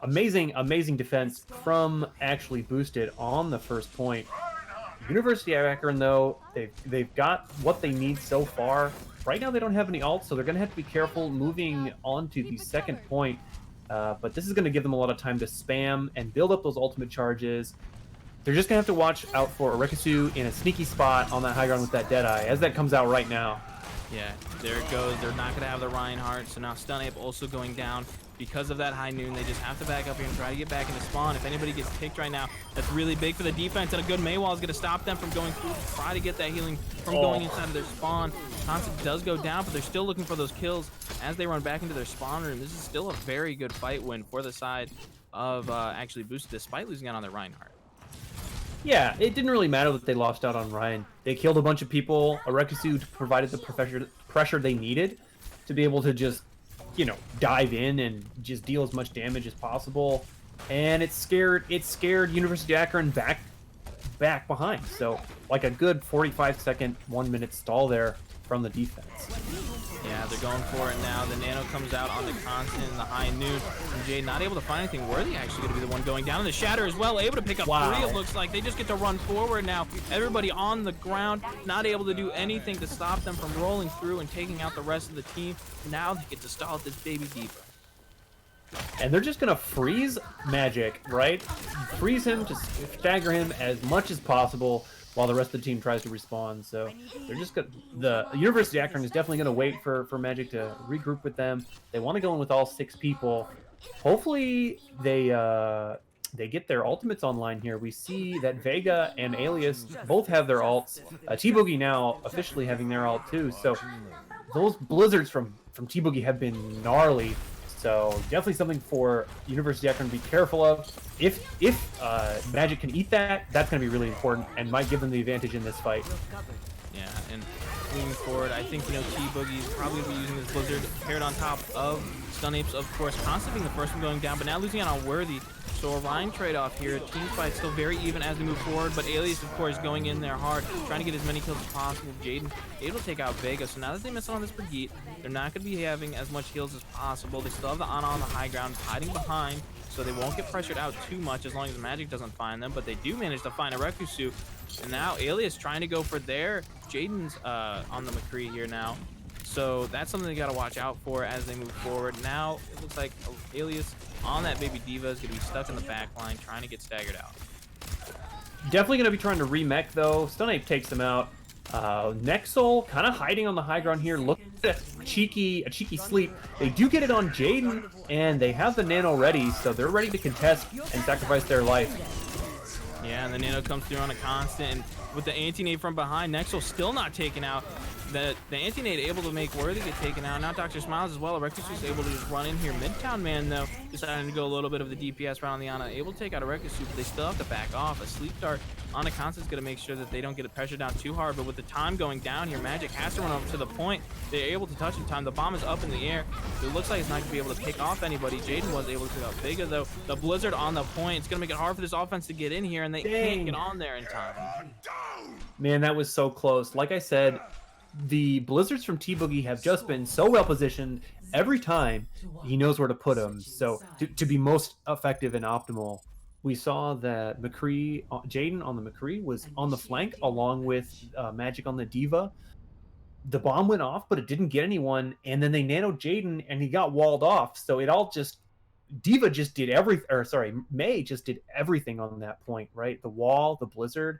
Amazing defense from actually Boosted on the first point. University of Akron, though, they've got what they need so far. Right now, they don't have any ults, so they're going to have to be careful moving on to the second point. But this is going to give them a lot of time to spam and build up those ultimate charges. They're just going to have to watch out for Orikusu in a sneaky spot on that high ground with that Deadeye, as that comes out right now. Yeah, there it goes. They're not going to have the Reinhardt, so now Stun Ape also going down. Because of that High Noon, they just have to back up here and try to get back into spawn. If anybody gets picked right now, that's really big for the defense, and a good Maywall is going to stop them from going through, try to get that healing from going inside of their spawn. Constant does go down, but they're still looking for those kills as they run back into their spawn room. This is still a very good fight win for the side of actually Boosted, despite losing out on their Reinhardt. Yeah, it didn't really matter that they lost out on Ryan. They killed a bunch of people. Orikusu provided the pressure they needed to be able to just, you know, dive in and just deal as much damage as possible. And it scared University of Akron back behind. So like a good 45-second, 1-minute stall there from the defense. Yeah, they're going for it now. The Nano comes out on the Constant and the High Noon. And Jade not able to find anything worthy, actually going to be the one going down. And the Shatter as well, able to pick up 3, it looks like. They just get to run forward now. Everybody on the ground, not able to do anything to stop them from rolling through and taking out the rest of the team. Now they get to stall at this baby Diva. And they're just going to freeze Magic, right? Freeze him to stagger him as much as possible while the rest of the team tries to respawn. So they're just going the University of Akron is definitely going to wait for Magic to regroup with them. They want to go in with all 6 people. Hopefully they get their ultimates online here. We see that Vega and Alias both have their ults. T-Boogie now officially having their ult too. So those blizzards from T-Boogie have been gnarly. So definitely something for University of Akron to be careful of. If Magic can eat that, that's going to be really important and might give them the advantage in this fight. Yeah, and moving forward, I think, you know, T-Boogie is probably going to be using this Blizzard paired on top of Stun Apes, of course. Constant being the first one going down, but now losing out on Worthy. So a Ryan trade-off here. Team fight still very even as we move forward, but Alias, of course, going in there hard, trying to get as many kills as possible. Jaden able to take out Vega. So now that they miss on this Brigitte, they're not going to be having as much heals as possible. They still have the Ana on the high ground, hiding behind, so they won't get pressured out too much as long as Magic doesn't find them, but they do manage to find a Rekusu. And now Alias trying to go for their Jaden's on the McCree here now. So that's something they got to watch out for as they move forward. Now it looks like Alias on that baby Diva is going to be stuck in the back line trying to get staggered out. Definitely going to be trying to remech though. Stun Ape takes them out. Nexel kind of hiding on the high ground here. Look at a cheeky sleep. They do get it on Jaden, and they have the Nano ready, so they're ready to contest and sacrifice their life. Yeah, and the Nano comes through on a Constant, and with the anti-nade from behind, Nexel still not taken out. The anti-nade able to make Worthy get taken out. Now Dr. Smiles as well. Rekusu's able to just run in here. Midtown Man, though, deciding to go a little bit of the DPS round on the Ana. Able to take out a Rekusu, but they still have to back off. A Sleep Dart on a Constant's going to make sure that they don't get pressure down too hard. But with the time going down here, Magic has to run up to the point. They're able to touch in time. The bomb is up in the air. It looks like it's not going to be able to pick off anybody. Jaden was able to pick out Vega, though. The Blizzard on the point. It's going to make it hard for this offense to get in here, and they can't get on there in time. Man, that was so close. Like I said, the Blizzards from T-Boogie have just been so well positioned. Every time he knows where to put them, so to be most effective and optimal. We saw that McCree, Jaden on the McCree was on the flank along with Magic on the Diva. The bomb went off, but it didn't get anyone, and then they nanoed Jaden and he got walled off. So it all just, Diva just did everything, or sorry, May just did everything on that point, right? The wall, the Blizzard,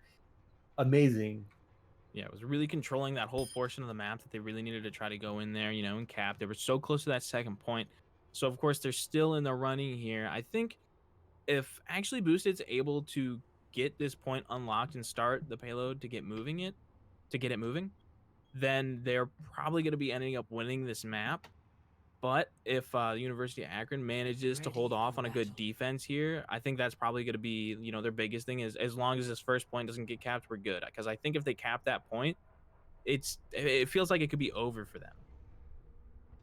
amazing. Yeah, it was really controlling that whole portion of the map that they really needed to try to go in there, and cap. They were so close to that second point. So of course they're still in the running here. I think if actually Boosted's able to get this point unlocked and start the payload to get it moving, then they're probably going to be ending up winning this map. But if the University of Akron manages to hold off on a good defense here, I think that's probably going to be, their biggest thing is as long as this first point doesn't get capped, we're good. Because I think if they cap that point, it feels like it could be over for them.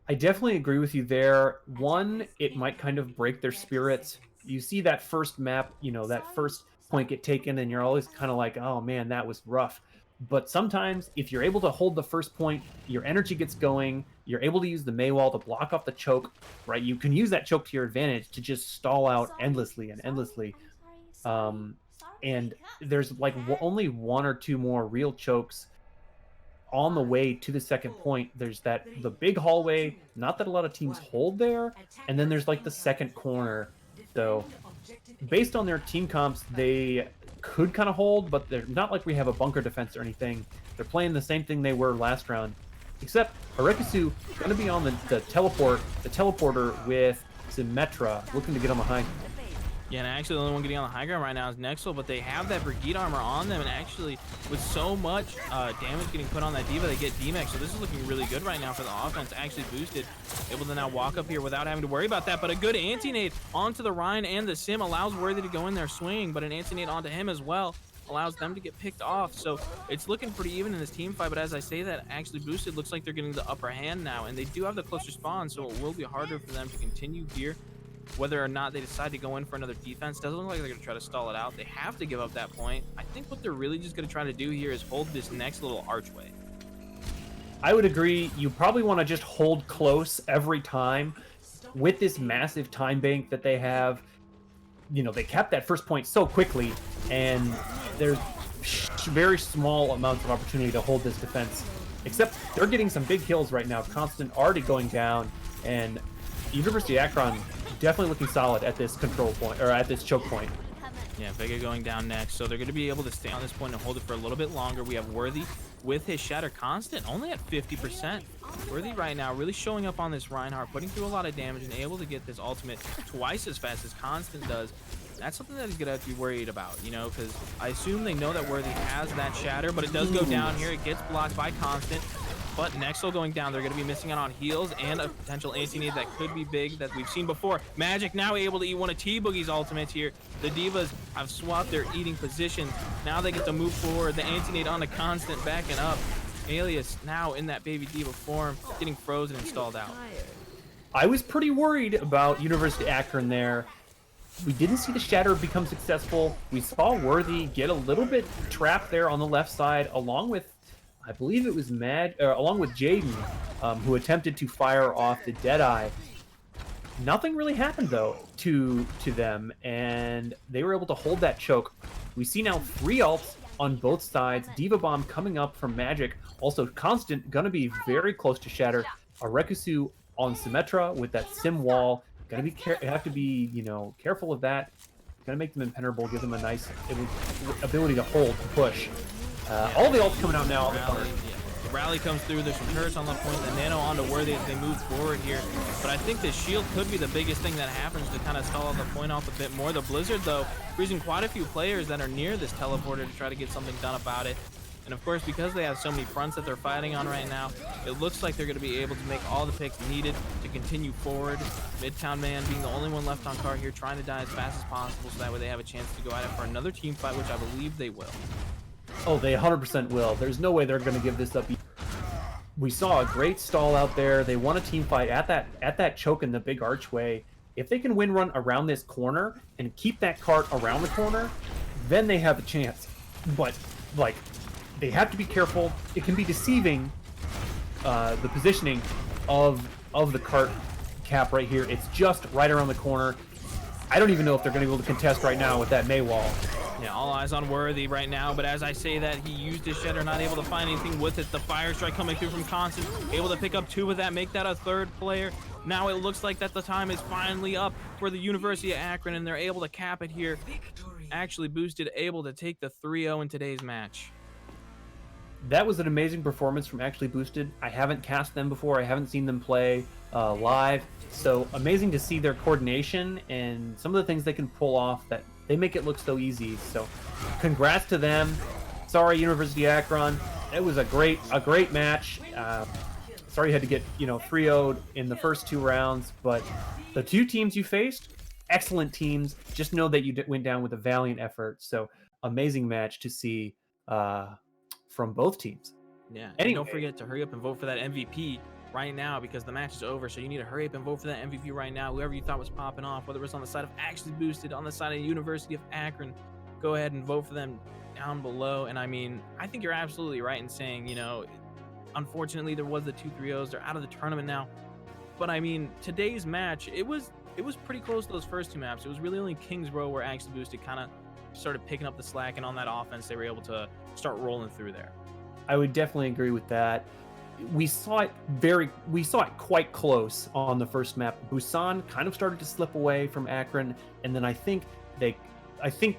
I definitely agree with you there. One, it might kind of break their spirits. You see that first map, that first point get taken, and you're always kind of like, oh man, that was rough. But sometimes, if you're able to hold the first point, your energy gets going. You're able to use the Maywall to block off the choke, right? You can use that choke to your advantage to just stall out endlessly and endlessly. And there's like only one or two more real chokes on the way to the second point. There's the big hallway, not that a lot of teams hold there, and then there's like the second corner. So based on their team comps, they could kind of hold, but they're not like we have a bunker defense or anything. They're playing the same thing they were last round, except Arekusu going to be on the teleporter with Symmetra, looking to get on the high. Yeah, and actually the only one getting on the high ground right now is Nexel, but they have that Brigitte armor on them, and actually with so much damage getting put on that D.Va, they get DMX, so this is looking really good right now for the offense. Actually Boosted, able to now walk up here without having to worry about that, but a good anti-nade onto the Ryan and the Sim allows Worthy to go in there swinging, but an anti-nade onto him as well allows them to get picked off. So it's looking pretty even in this team fight, but as I say that, actually Boosted looks like they're getting the upper hand now, and they do have the closer spawn, so it will be harder for them to continue here. Whether or not they decide to go in for another defense, doesn't look like they're going to try to stall it out. They have to give up that point. I think what they're really just going to try to do here is hold this next little archway. I would agree. You probably want to just hold close every time. With this massive time bank that they have, they kept that first point so quickly, and there's very small amounts of opportunity to hold this defense. Except they're getting some big kills right now. Constant already going down, and University of Akron definitely looking solid at this control point, or at this choke point. Yeah, Vega going down next, so they're going to be able to stay on this point and hold it for a little bit longer. We have Worthy with his Shatter Constant only at 50%. Worthy right now really showing up on this Reinhardt, putting through a lot of damage and able to get this ultimate twice as fast as Constant does. That's something that he's going to have to be worried about, because I assume they know that Worthy has that Shatter, but it does go down here. It gets blocked by Constant. But Nexel going down, they're going to be missing out on heals and a potential anti-nade that could be big that we've seen before. Magic now able to eat one of T-Boogie's ultimates here. The Divas have swapped their eating positions. Now they get to move forward. The anti-nade on the Constant backing up. Alias now in that baby diva form, getting frozen and stalled out. I was pretty worried about University Akron there. We didn't see the Shatter become successful. We saw Worthy get a little bit trapped there on the left side, along with, I believe it was along with Jaden, who attempted to fire off the Deadeye. Nothing really happened though to them, and they were able to hold that choke. We see now 3 ults on both sides. Diva Bomb coming up from Magic. Also Constant gonna be very close to Shatter. Arekusu on Symmetra with that Sim wall. Gonna be have to be careful of that. Gonna make them impenetrable, give them a nice ability to hold, to push. All the ults coming out now. The rally comes through. There's some turrets on the point. The nano onto Worthy as they move forward here. But I think the shield could be the biggest thing that happens to kind of stall out the point off a bit more. The Blizzard, though, freezing quite a few players that are near this teleporter to try to get something done about it. And of course, because they have so many fronts that they're fighting on right now, it looks like they're going to be able to make all the picks needed to continue forward. Midtown Man being the only one left on card here, trying to die as fast as possible so that way they have a chance to go at it for another team fight, which I believe they will. Oh, they 100% will. There's no way they're going to give this up. We saw a great stall out there. They won a team fight at that choke in the big archway. If they can win run around this corner and keep that cart around the corner, then they have a chance. But like, they have to be careful. It can be deceiving, the positioning of the cart cap right here. It's just right around the corner. I don't even know if they're going to be able to contest right now with that Maywall. Yeah, all eyes on Worthy right now, but as I say that, he used his Shatter, not able to find anything with it. The Fire Strike coming through from Constant, able to pick up 2 with that, make that a 3rd player. Now it looks like that the time is finally up for the University of Akron, and they're able to cap it here. Actually Boosted, able to take the 3-0 in today's match. That was an amazing performance from Actually Boosted. I haven't cast them before. I haven't seen them play live. So amazing to see their coordination and some of the things they can pull off that they make it look so easy. So congrats to them. Sorry, University of Akron. It was a great match. Sorry you had to get 3-0'd in the first 2 rounds, but the 2 teams you faced, excellent teams. Just know that you went down with a valiant effort. So amazing match to see from both teams. Yeah. Anyway, and don't forget to hurry up and vote for that MVP right now, because the match is over. So you need to hurry up and vote for that MVP right now. Whoever you thought was popping off, whether it was on the side of Actually Boosted, on the side of the University of Akron, go ahead and vote for them down below. And I mean, I think you're absolutely right in saying, unfortunately there was the 2-3-0s. They're out of the tournament now. But I mean, today's match, it was pretty close to those first 2 maps. It was really only Kings Row where Actually Boosted kind of started picking up the slack, and on that offense they were able to start rolling through there. I would definitely agree with that. We saw it quite close on the first map. Busan kind of started to slip away from Akron, and then I think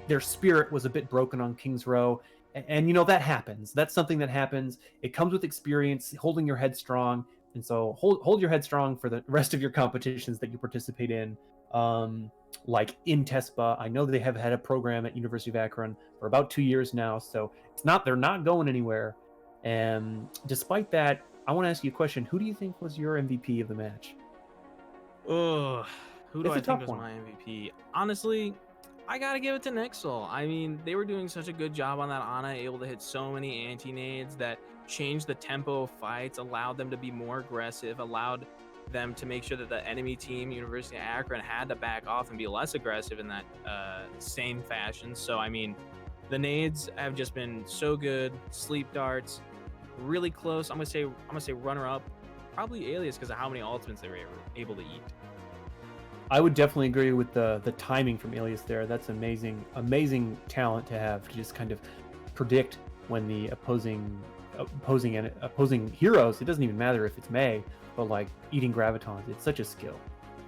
their spirit was a bit broken on Kings Row. And that happens. That's something that happens. It comes with experience, holding your head strong. And so hold your head strong for the rest of your competitions that you participate in. Like in TESPA, I know they have had a program at University of Akron for about 2 years now, so they're not going anywhere. And despite that, I want to ask you a question. Who do you think was your MVP of the match? Oh, who do I think was one. my MVP? Honestly, I gotta give it to Nexel. I mean, they were doing such a good job on that Ana, able to hit so many anti-nades that changed the tempo of fights, allowed them to be more aggressive, allowed them to make sure that the enemy team, University of Akron, had to back off and be less aggressive in that same fashion. So I mean, the nades have just been so good. Sleep darts, really close. I'm gonna say runner up, probably Alias, because of how many ultimates they were able to eat. I would definitely agree with the timing from Alias there. That's amazing talent to have, to just kind of predict when the opposing heroes. It doesn't even matter if it's May, but like eating gravitons, it's such a skill.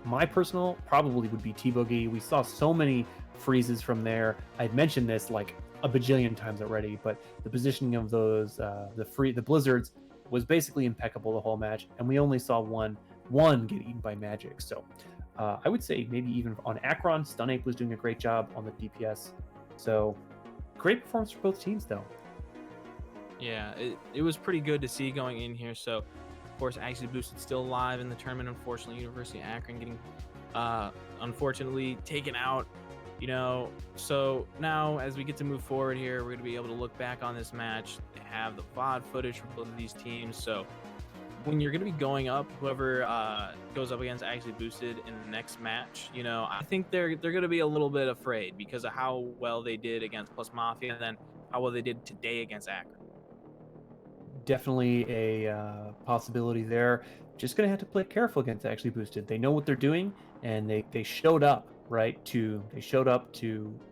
My personal probably would be T-Boogie. We saw so many freezes from there. I'd mentioned this like a bajillion times already, but the positioning of those the blizzards was basically impeccable the whole match, and we only saw one get eaten by magic. So I would say maybe even on Akron, Stunape was doing a great job on the DPS. So great performance for both teams though. Yeah, it was pretty good to see going in here. So of course, Actually Boosted still alive in the tournament. Unfortunately, University of Akron getting unfortunately taken out. So now as we get to move forward here, we're going to be able to look back on this match. They have the VOD footage from both of these teams. So when you're going to be going up, whoever goes up against Actually Boosted in the next match, I think they're going to be a little bit afraid because of how well they did against Plus Mafia, and then how well they did today against Akron. Definitely a possibility there. Just gonna have to play careful against Actually Boosted. They know what they're doing, and they showed up to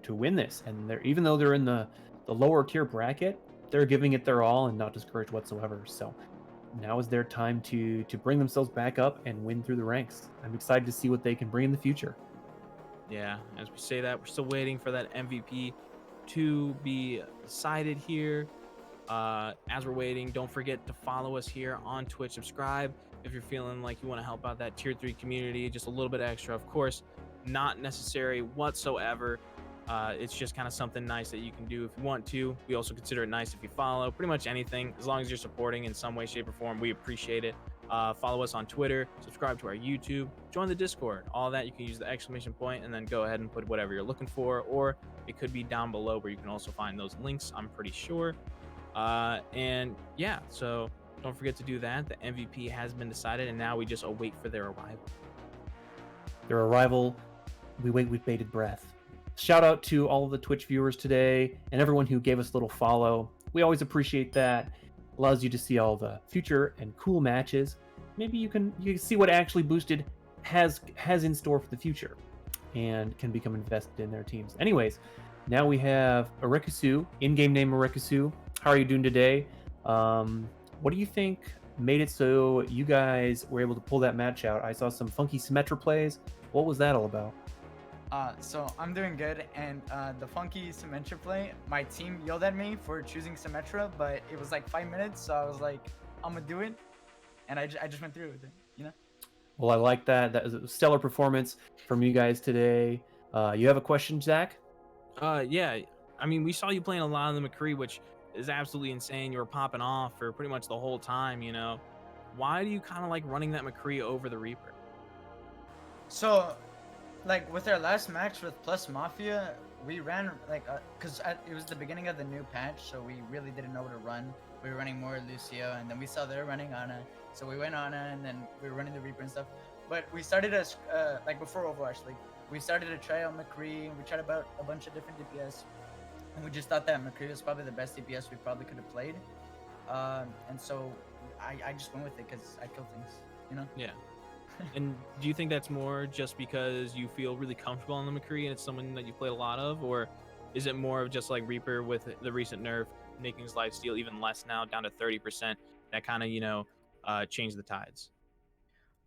win this. And even though they're in the lower tier bracket, they're giving it their all and not discouraged whatsoever. So now is their time to bring themselves back up and win through the ranks. I'm excited to see what they can bring in the future. Yeah, as we say that, we're still waiting for that MVP to be decided here. As we're waiting, don't forget to follow us here on Twitch. Subscribe if you're feeling like you want to help out that tier 3 community just a little bit extra. Of course, not necessary whatsoever. It's just kind of something nice that you can do if you want to. We also consider it nice if you follow pretty much anything, as long as you're supporting in some way, shape, or form. We appreciate it. Follow us on Twitter, subscribe to our YouTube, join the Discord. All that, you can use the exclamation point and then go ahead and put whatever you're looking for, or it could be down below where you can also find those links, I'm pretty sure. And yeah, so don't forget to do that. The MVP has been decided, and now we just await for their arrival. We wait with bated breath. Shout out to all of the Twitch viewers today and everyone who gave us a little follow. We always appreciate that. Allows you to see all the future and cool matches. Maybe you can see what Actually Boosted has in store for the future and can become invested in their teams. Anyways, now we have Arekusu, in-game name Arekusu. How are you doing today? What do you think made it so you guys were able to pull that match out? I saw some funky Symmetra plays. What was that all about? So I'm doing good, and the funky Symmetra play, my team yelled at me for choosing Symmetra, but it was like 5 minutes, so I was like, I'm gonna do it, and I just went through with it, you know? Well, I like that. That was a stellar performance from you guys today. You have a question, Zach? Yeah. I mean, we saw you playing a lot of the McCree, which is absolutely insane. You were popping off for pretty much the whole time, you know. Why do you kind of like running that McCree over the Reaper? So, like with our last match with Plus Mafia, we ran like, cause it was the beginning of the new patch, so we really didn't know what to run. We were running more Lucio, and then we saw they were running Ana, so we went Ana, and then we were running the Reaper and stuff. But we started as like before Overwatch League, we started to try out McCree, and we tried about a bunch of different DPS, and we just thought that McCree was probably the best DPS we probably could have played. And so I just went with it because I kill things, you know. Yeah. And do you think that's more just because you feel really comfortable on the McCree and it's someone that you've played a lot of, or is it more of just like Reaper with the recent nerf making his life steal even less now, down to 30%, that kind of changed the tides?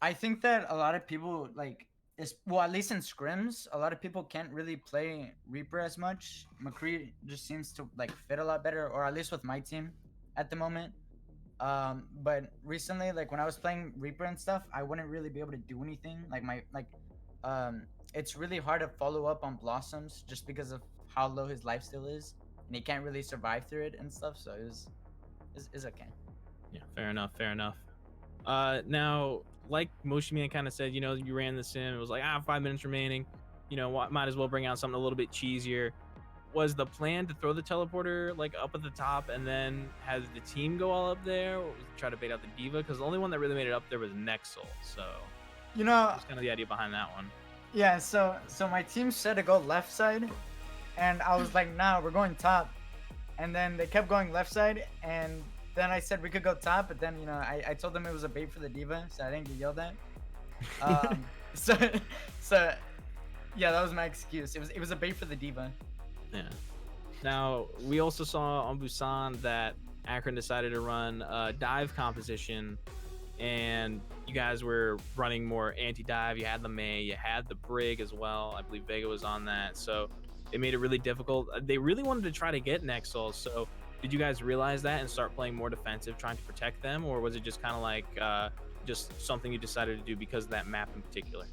I think that a lot of people like is well, at least in scrims, a lot of people can't really play Reaper as much. McCree just seems to like fit a lot better, or at least with my team at the moment. But recently, like when I was playing Reaper and stuff, I wouldn't really be able to do anything. It's really hard to follow up on Blossoms just because of how low his lifesteal is, and he can't really survive through it and stuff. So it's okay. Yeah, fair enough, fair enough. Now, like Moshi Man kind of said, you ran the sim. It was like 5 minutes remaining. Might as well bring out something a little bit cheesier. Was the plan to throw the teleporter like up at the top and then have the team go all up there, or was it try to bait out the diva? Because the only one that really made it up there was Nexel. So You know, that's kind of the idea behind that one. yeah. So my team said to go left side, and I was like, nah, we're going top. And then they kept going left side, and then I said we could go top, but then I told them it was a bait for the diva, so I didn't get yelled at. So so yeah, that was my excuse. It was a bait for the diva. Yeah. Now, we also saw on Busan that Akron decided to run a dive composition, and you guys were running more anti-dive. You had the Mei, you had the Brig as well. I believe Vega was on that. So it made it really difficult. They really wanted to try to get Nexel. So did you guys realize that and start playing more defensive, trying to protect them? Or was it just kind of like just something you decided to do because of that map in particular?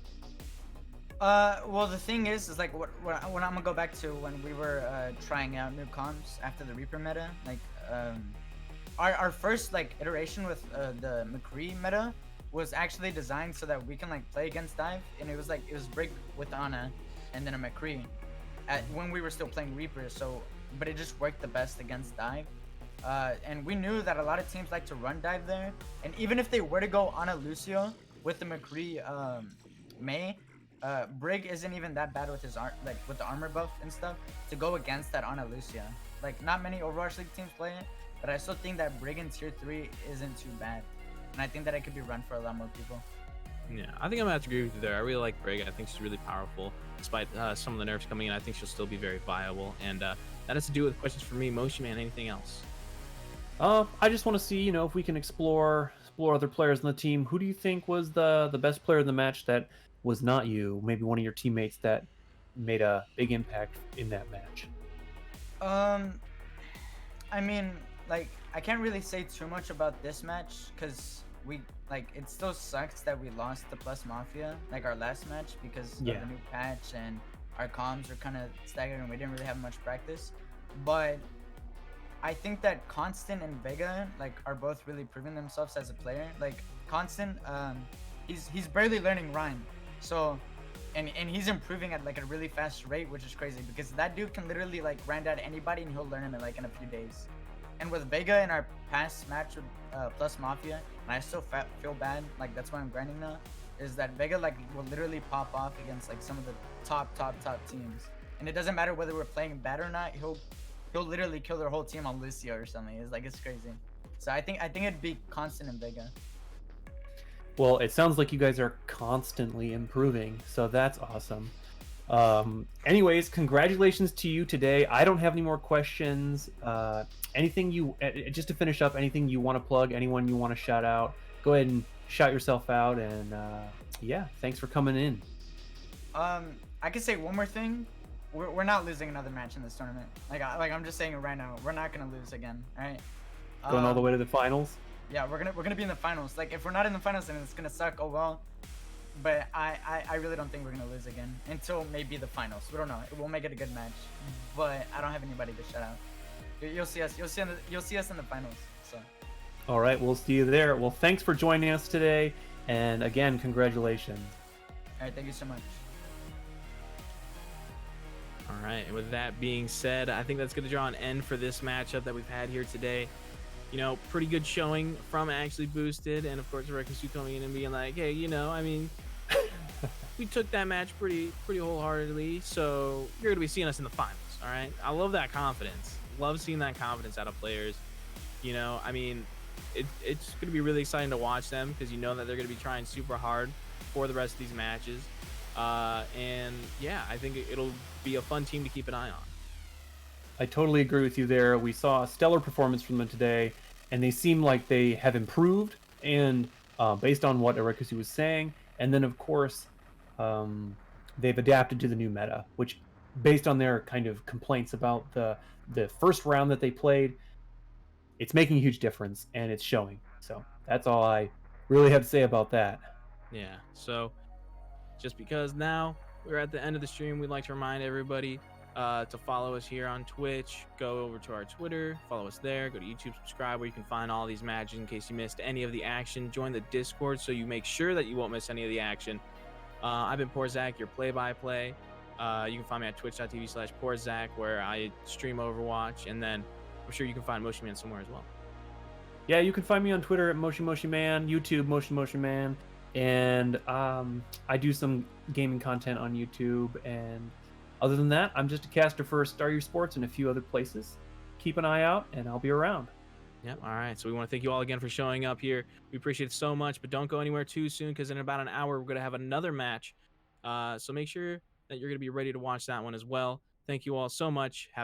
Well, the thing is like what I'm gonna go back to when we were trying out new comps after the Reaper meta. Like, our first like iteration with the McCree meta was actually designed so that we can like play against dive, and it was Brig with Ana, and then a McCree, when we were still playing Reaper. So, but it just worked the best against dive. And we knew that a lot of teams like to run dive there, and even if they were to go Ana Lucio with the McCree Mei. Brig isn't even that bad with his with the armor buff and stuff to go against that Ana Lucia. Like, not many Overwatch League teams play it, but I still think that Brig in tier 3 isn't too bad, and I think that it could be run for a lot more people. Yeah, I think I'm gonna have to agree with you there. I really like Brig. I think she's really powerful, despite some of the nerfs coming in. I think she'll still be very viable, and that has to do with questions for me. Moshi Man, anything else? I just want to see, if we can explore other players on the team. Who do you think was the best player in the match that was not you? Maybe one of your teammates that made a big impact in that match. I mean, like, I can't really say too much about this match because it still sucks that we lost to Plus Mafia, like our last match, because of the new patch, and our comms are kind of staggered and we didn't really have much practice. But I think that Constant and Vega are both really proving themselves as a player. Like, Constant, he's barely learning Rhyme, so and he's improving at a really fast rate, which is crazy because that dude can literally rand out anybody and he'll learn him in a few days. And with Vega in our past match with Plus Mafia, and I still feel bad, that's why I'm grinding now, is that Vega will literally pop off against some of the top teams, and it doesn't matter whether we're playing bad or not. He'll literally kill their whole team on Lucio or something. It's crazy. So I think it'd be Constant and Vega. Well, it sounds like you guys are constantly improving, so that's awesome. Anyways, congratulations to you today. I don't have any more questions. Anything just to finish up, anything you want to plug, anyone you want to shout out, go ahead and shout yourself out. And yeah, thanks for coming in. I can say one more thing. We're not losing another match in this tournament. I'm just saying it right now. We're not gonna lose again. All right. Going all the way to the finals. Yeah, we're gonna be in the finals. Like if we're not in the finals, then it's gonna suck. Oh well. But I really don't think we're gonna lose again until maybe the finals. We don't know. We'll make it a good match. But I don't have anybody to shut out. You'll see us. You'll see us in the finals. So. All right, we'll see you there. Well, thanks for joining us today, and again, congratulations. All right, thank you so much. All right, and with that being said, I think that's going to draw an end for this matchup that we've had here today. You know, pretty good showing from Actually Boosted, and of course, Rekusu coming in and being like, hey, you know, I mean, we took that match pretty wholeheartedly, so you're going to be seeing us in the finals, all right? I love that confidence. Love seeing that confidence out of players. You know, I mean, it's going to be really exciting to watch them because you know that they're going to be trying super hard for the rest of these matches. And yeah, I think it'll be a fun team to keep an eye on. I totally agree with you there. We saw a stellar performance from them today, and they seem like they have improved, and based on what Arekusu was saying, and then of course they've adapted to the new meta, which based on their kind of complaints about the first round that they played, it's making a huge difference, and it's showing. So that's all I really have to say about that. Yeah, so just because now we're at the end of the stream, we'd like to remind everybody to follow us here on Twitch. Go over to our Twitter, follow us there. Go to YouTube, subscribe, where you can find all these matches in case you missed any of the action. Join the Discord so you make sure that you won't miss any of the action. I've been Porzak, your play-by-play. You can find me at twitch.tv/Porzak, where I stream Overwatch, and then I'm sure you can find Moshi Man somewhere as well. Yeah, you can find me on Twitter at Moshi Moshi Man, YouTube Moshi Man, and I do some gaming content on YouTube. And other than that, I'm just a caster for Star U Sports and a few other places. Keep an eye out, and I'll be around. Yep. All right. So we want to thank you all again for showing up here. We appreciate it so much, but don't go anywhere too soon because in about an hour, we're going to have another match. So make sure that you're going to be ready to watch that one as well. Thank you all so much. Have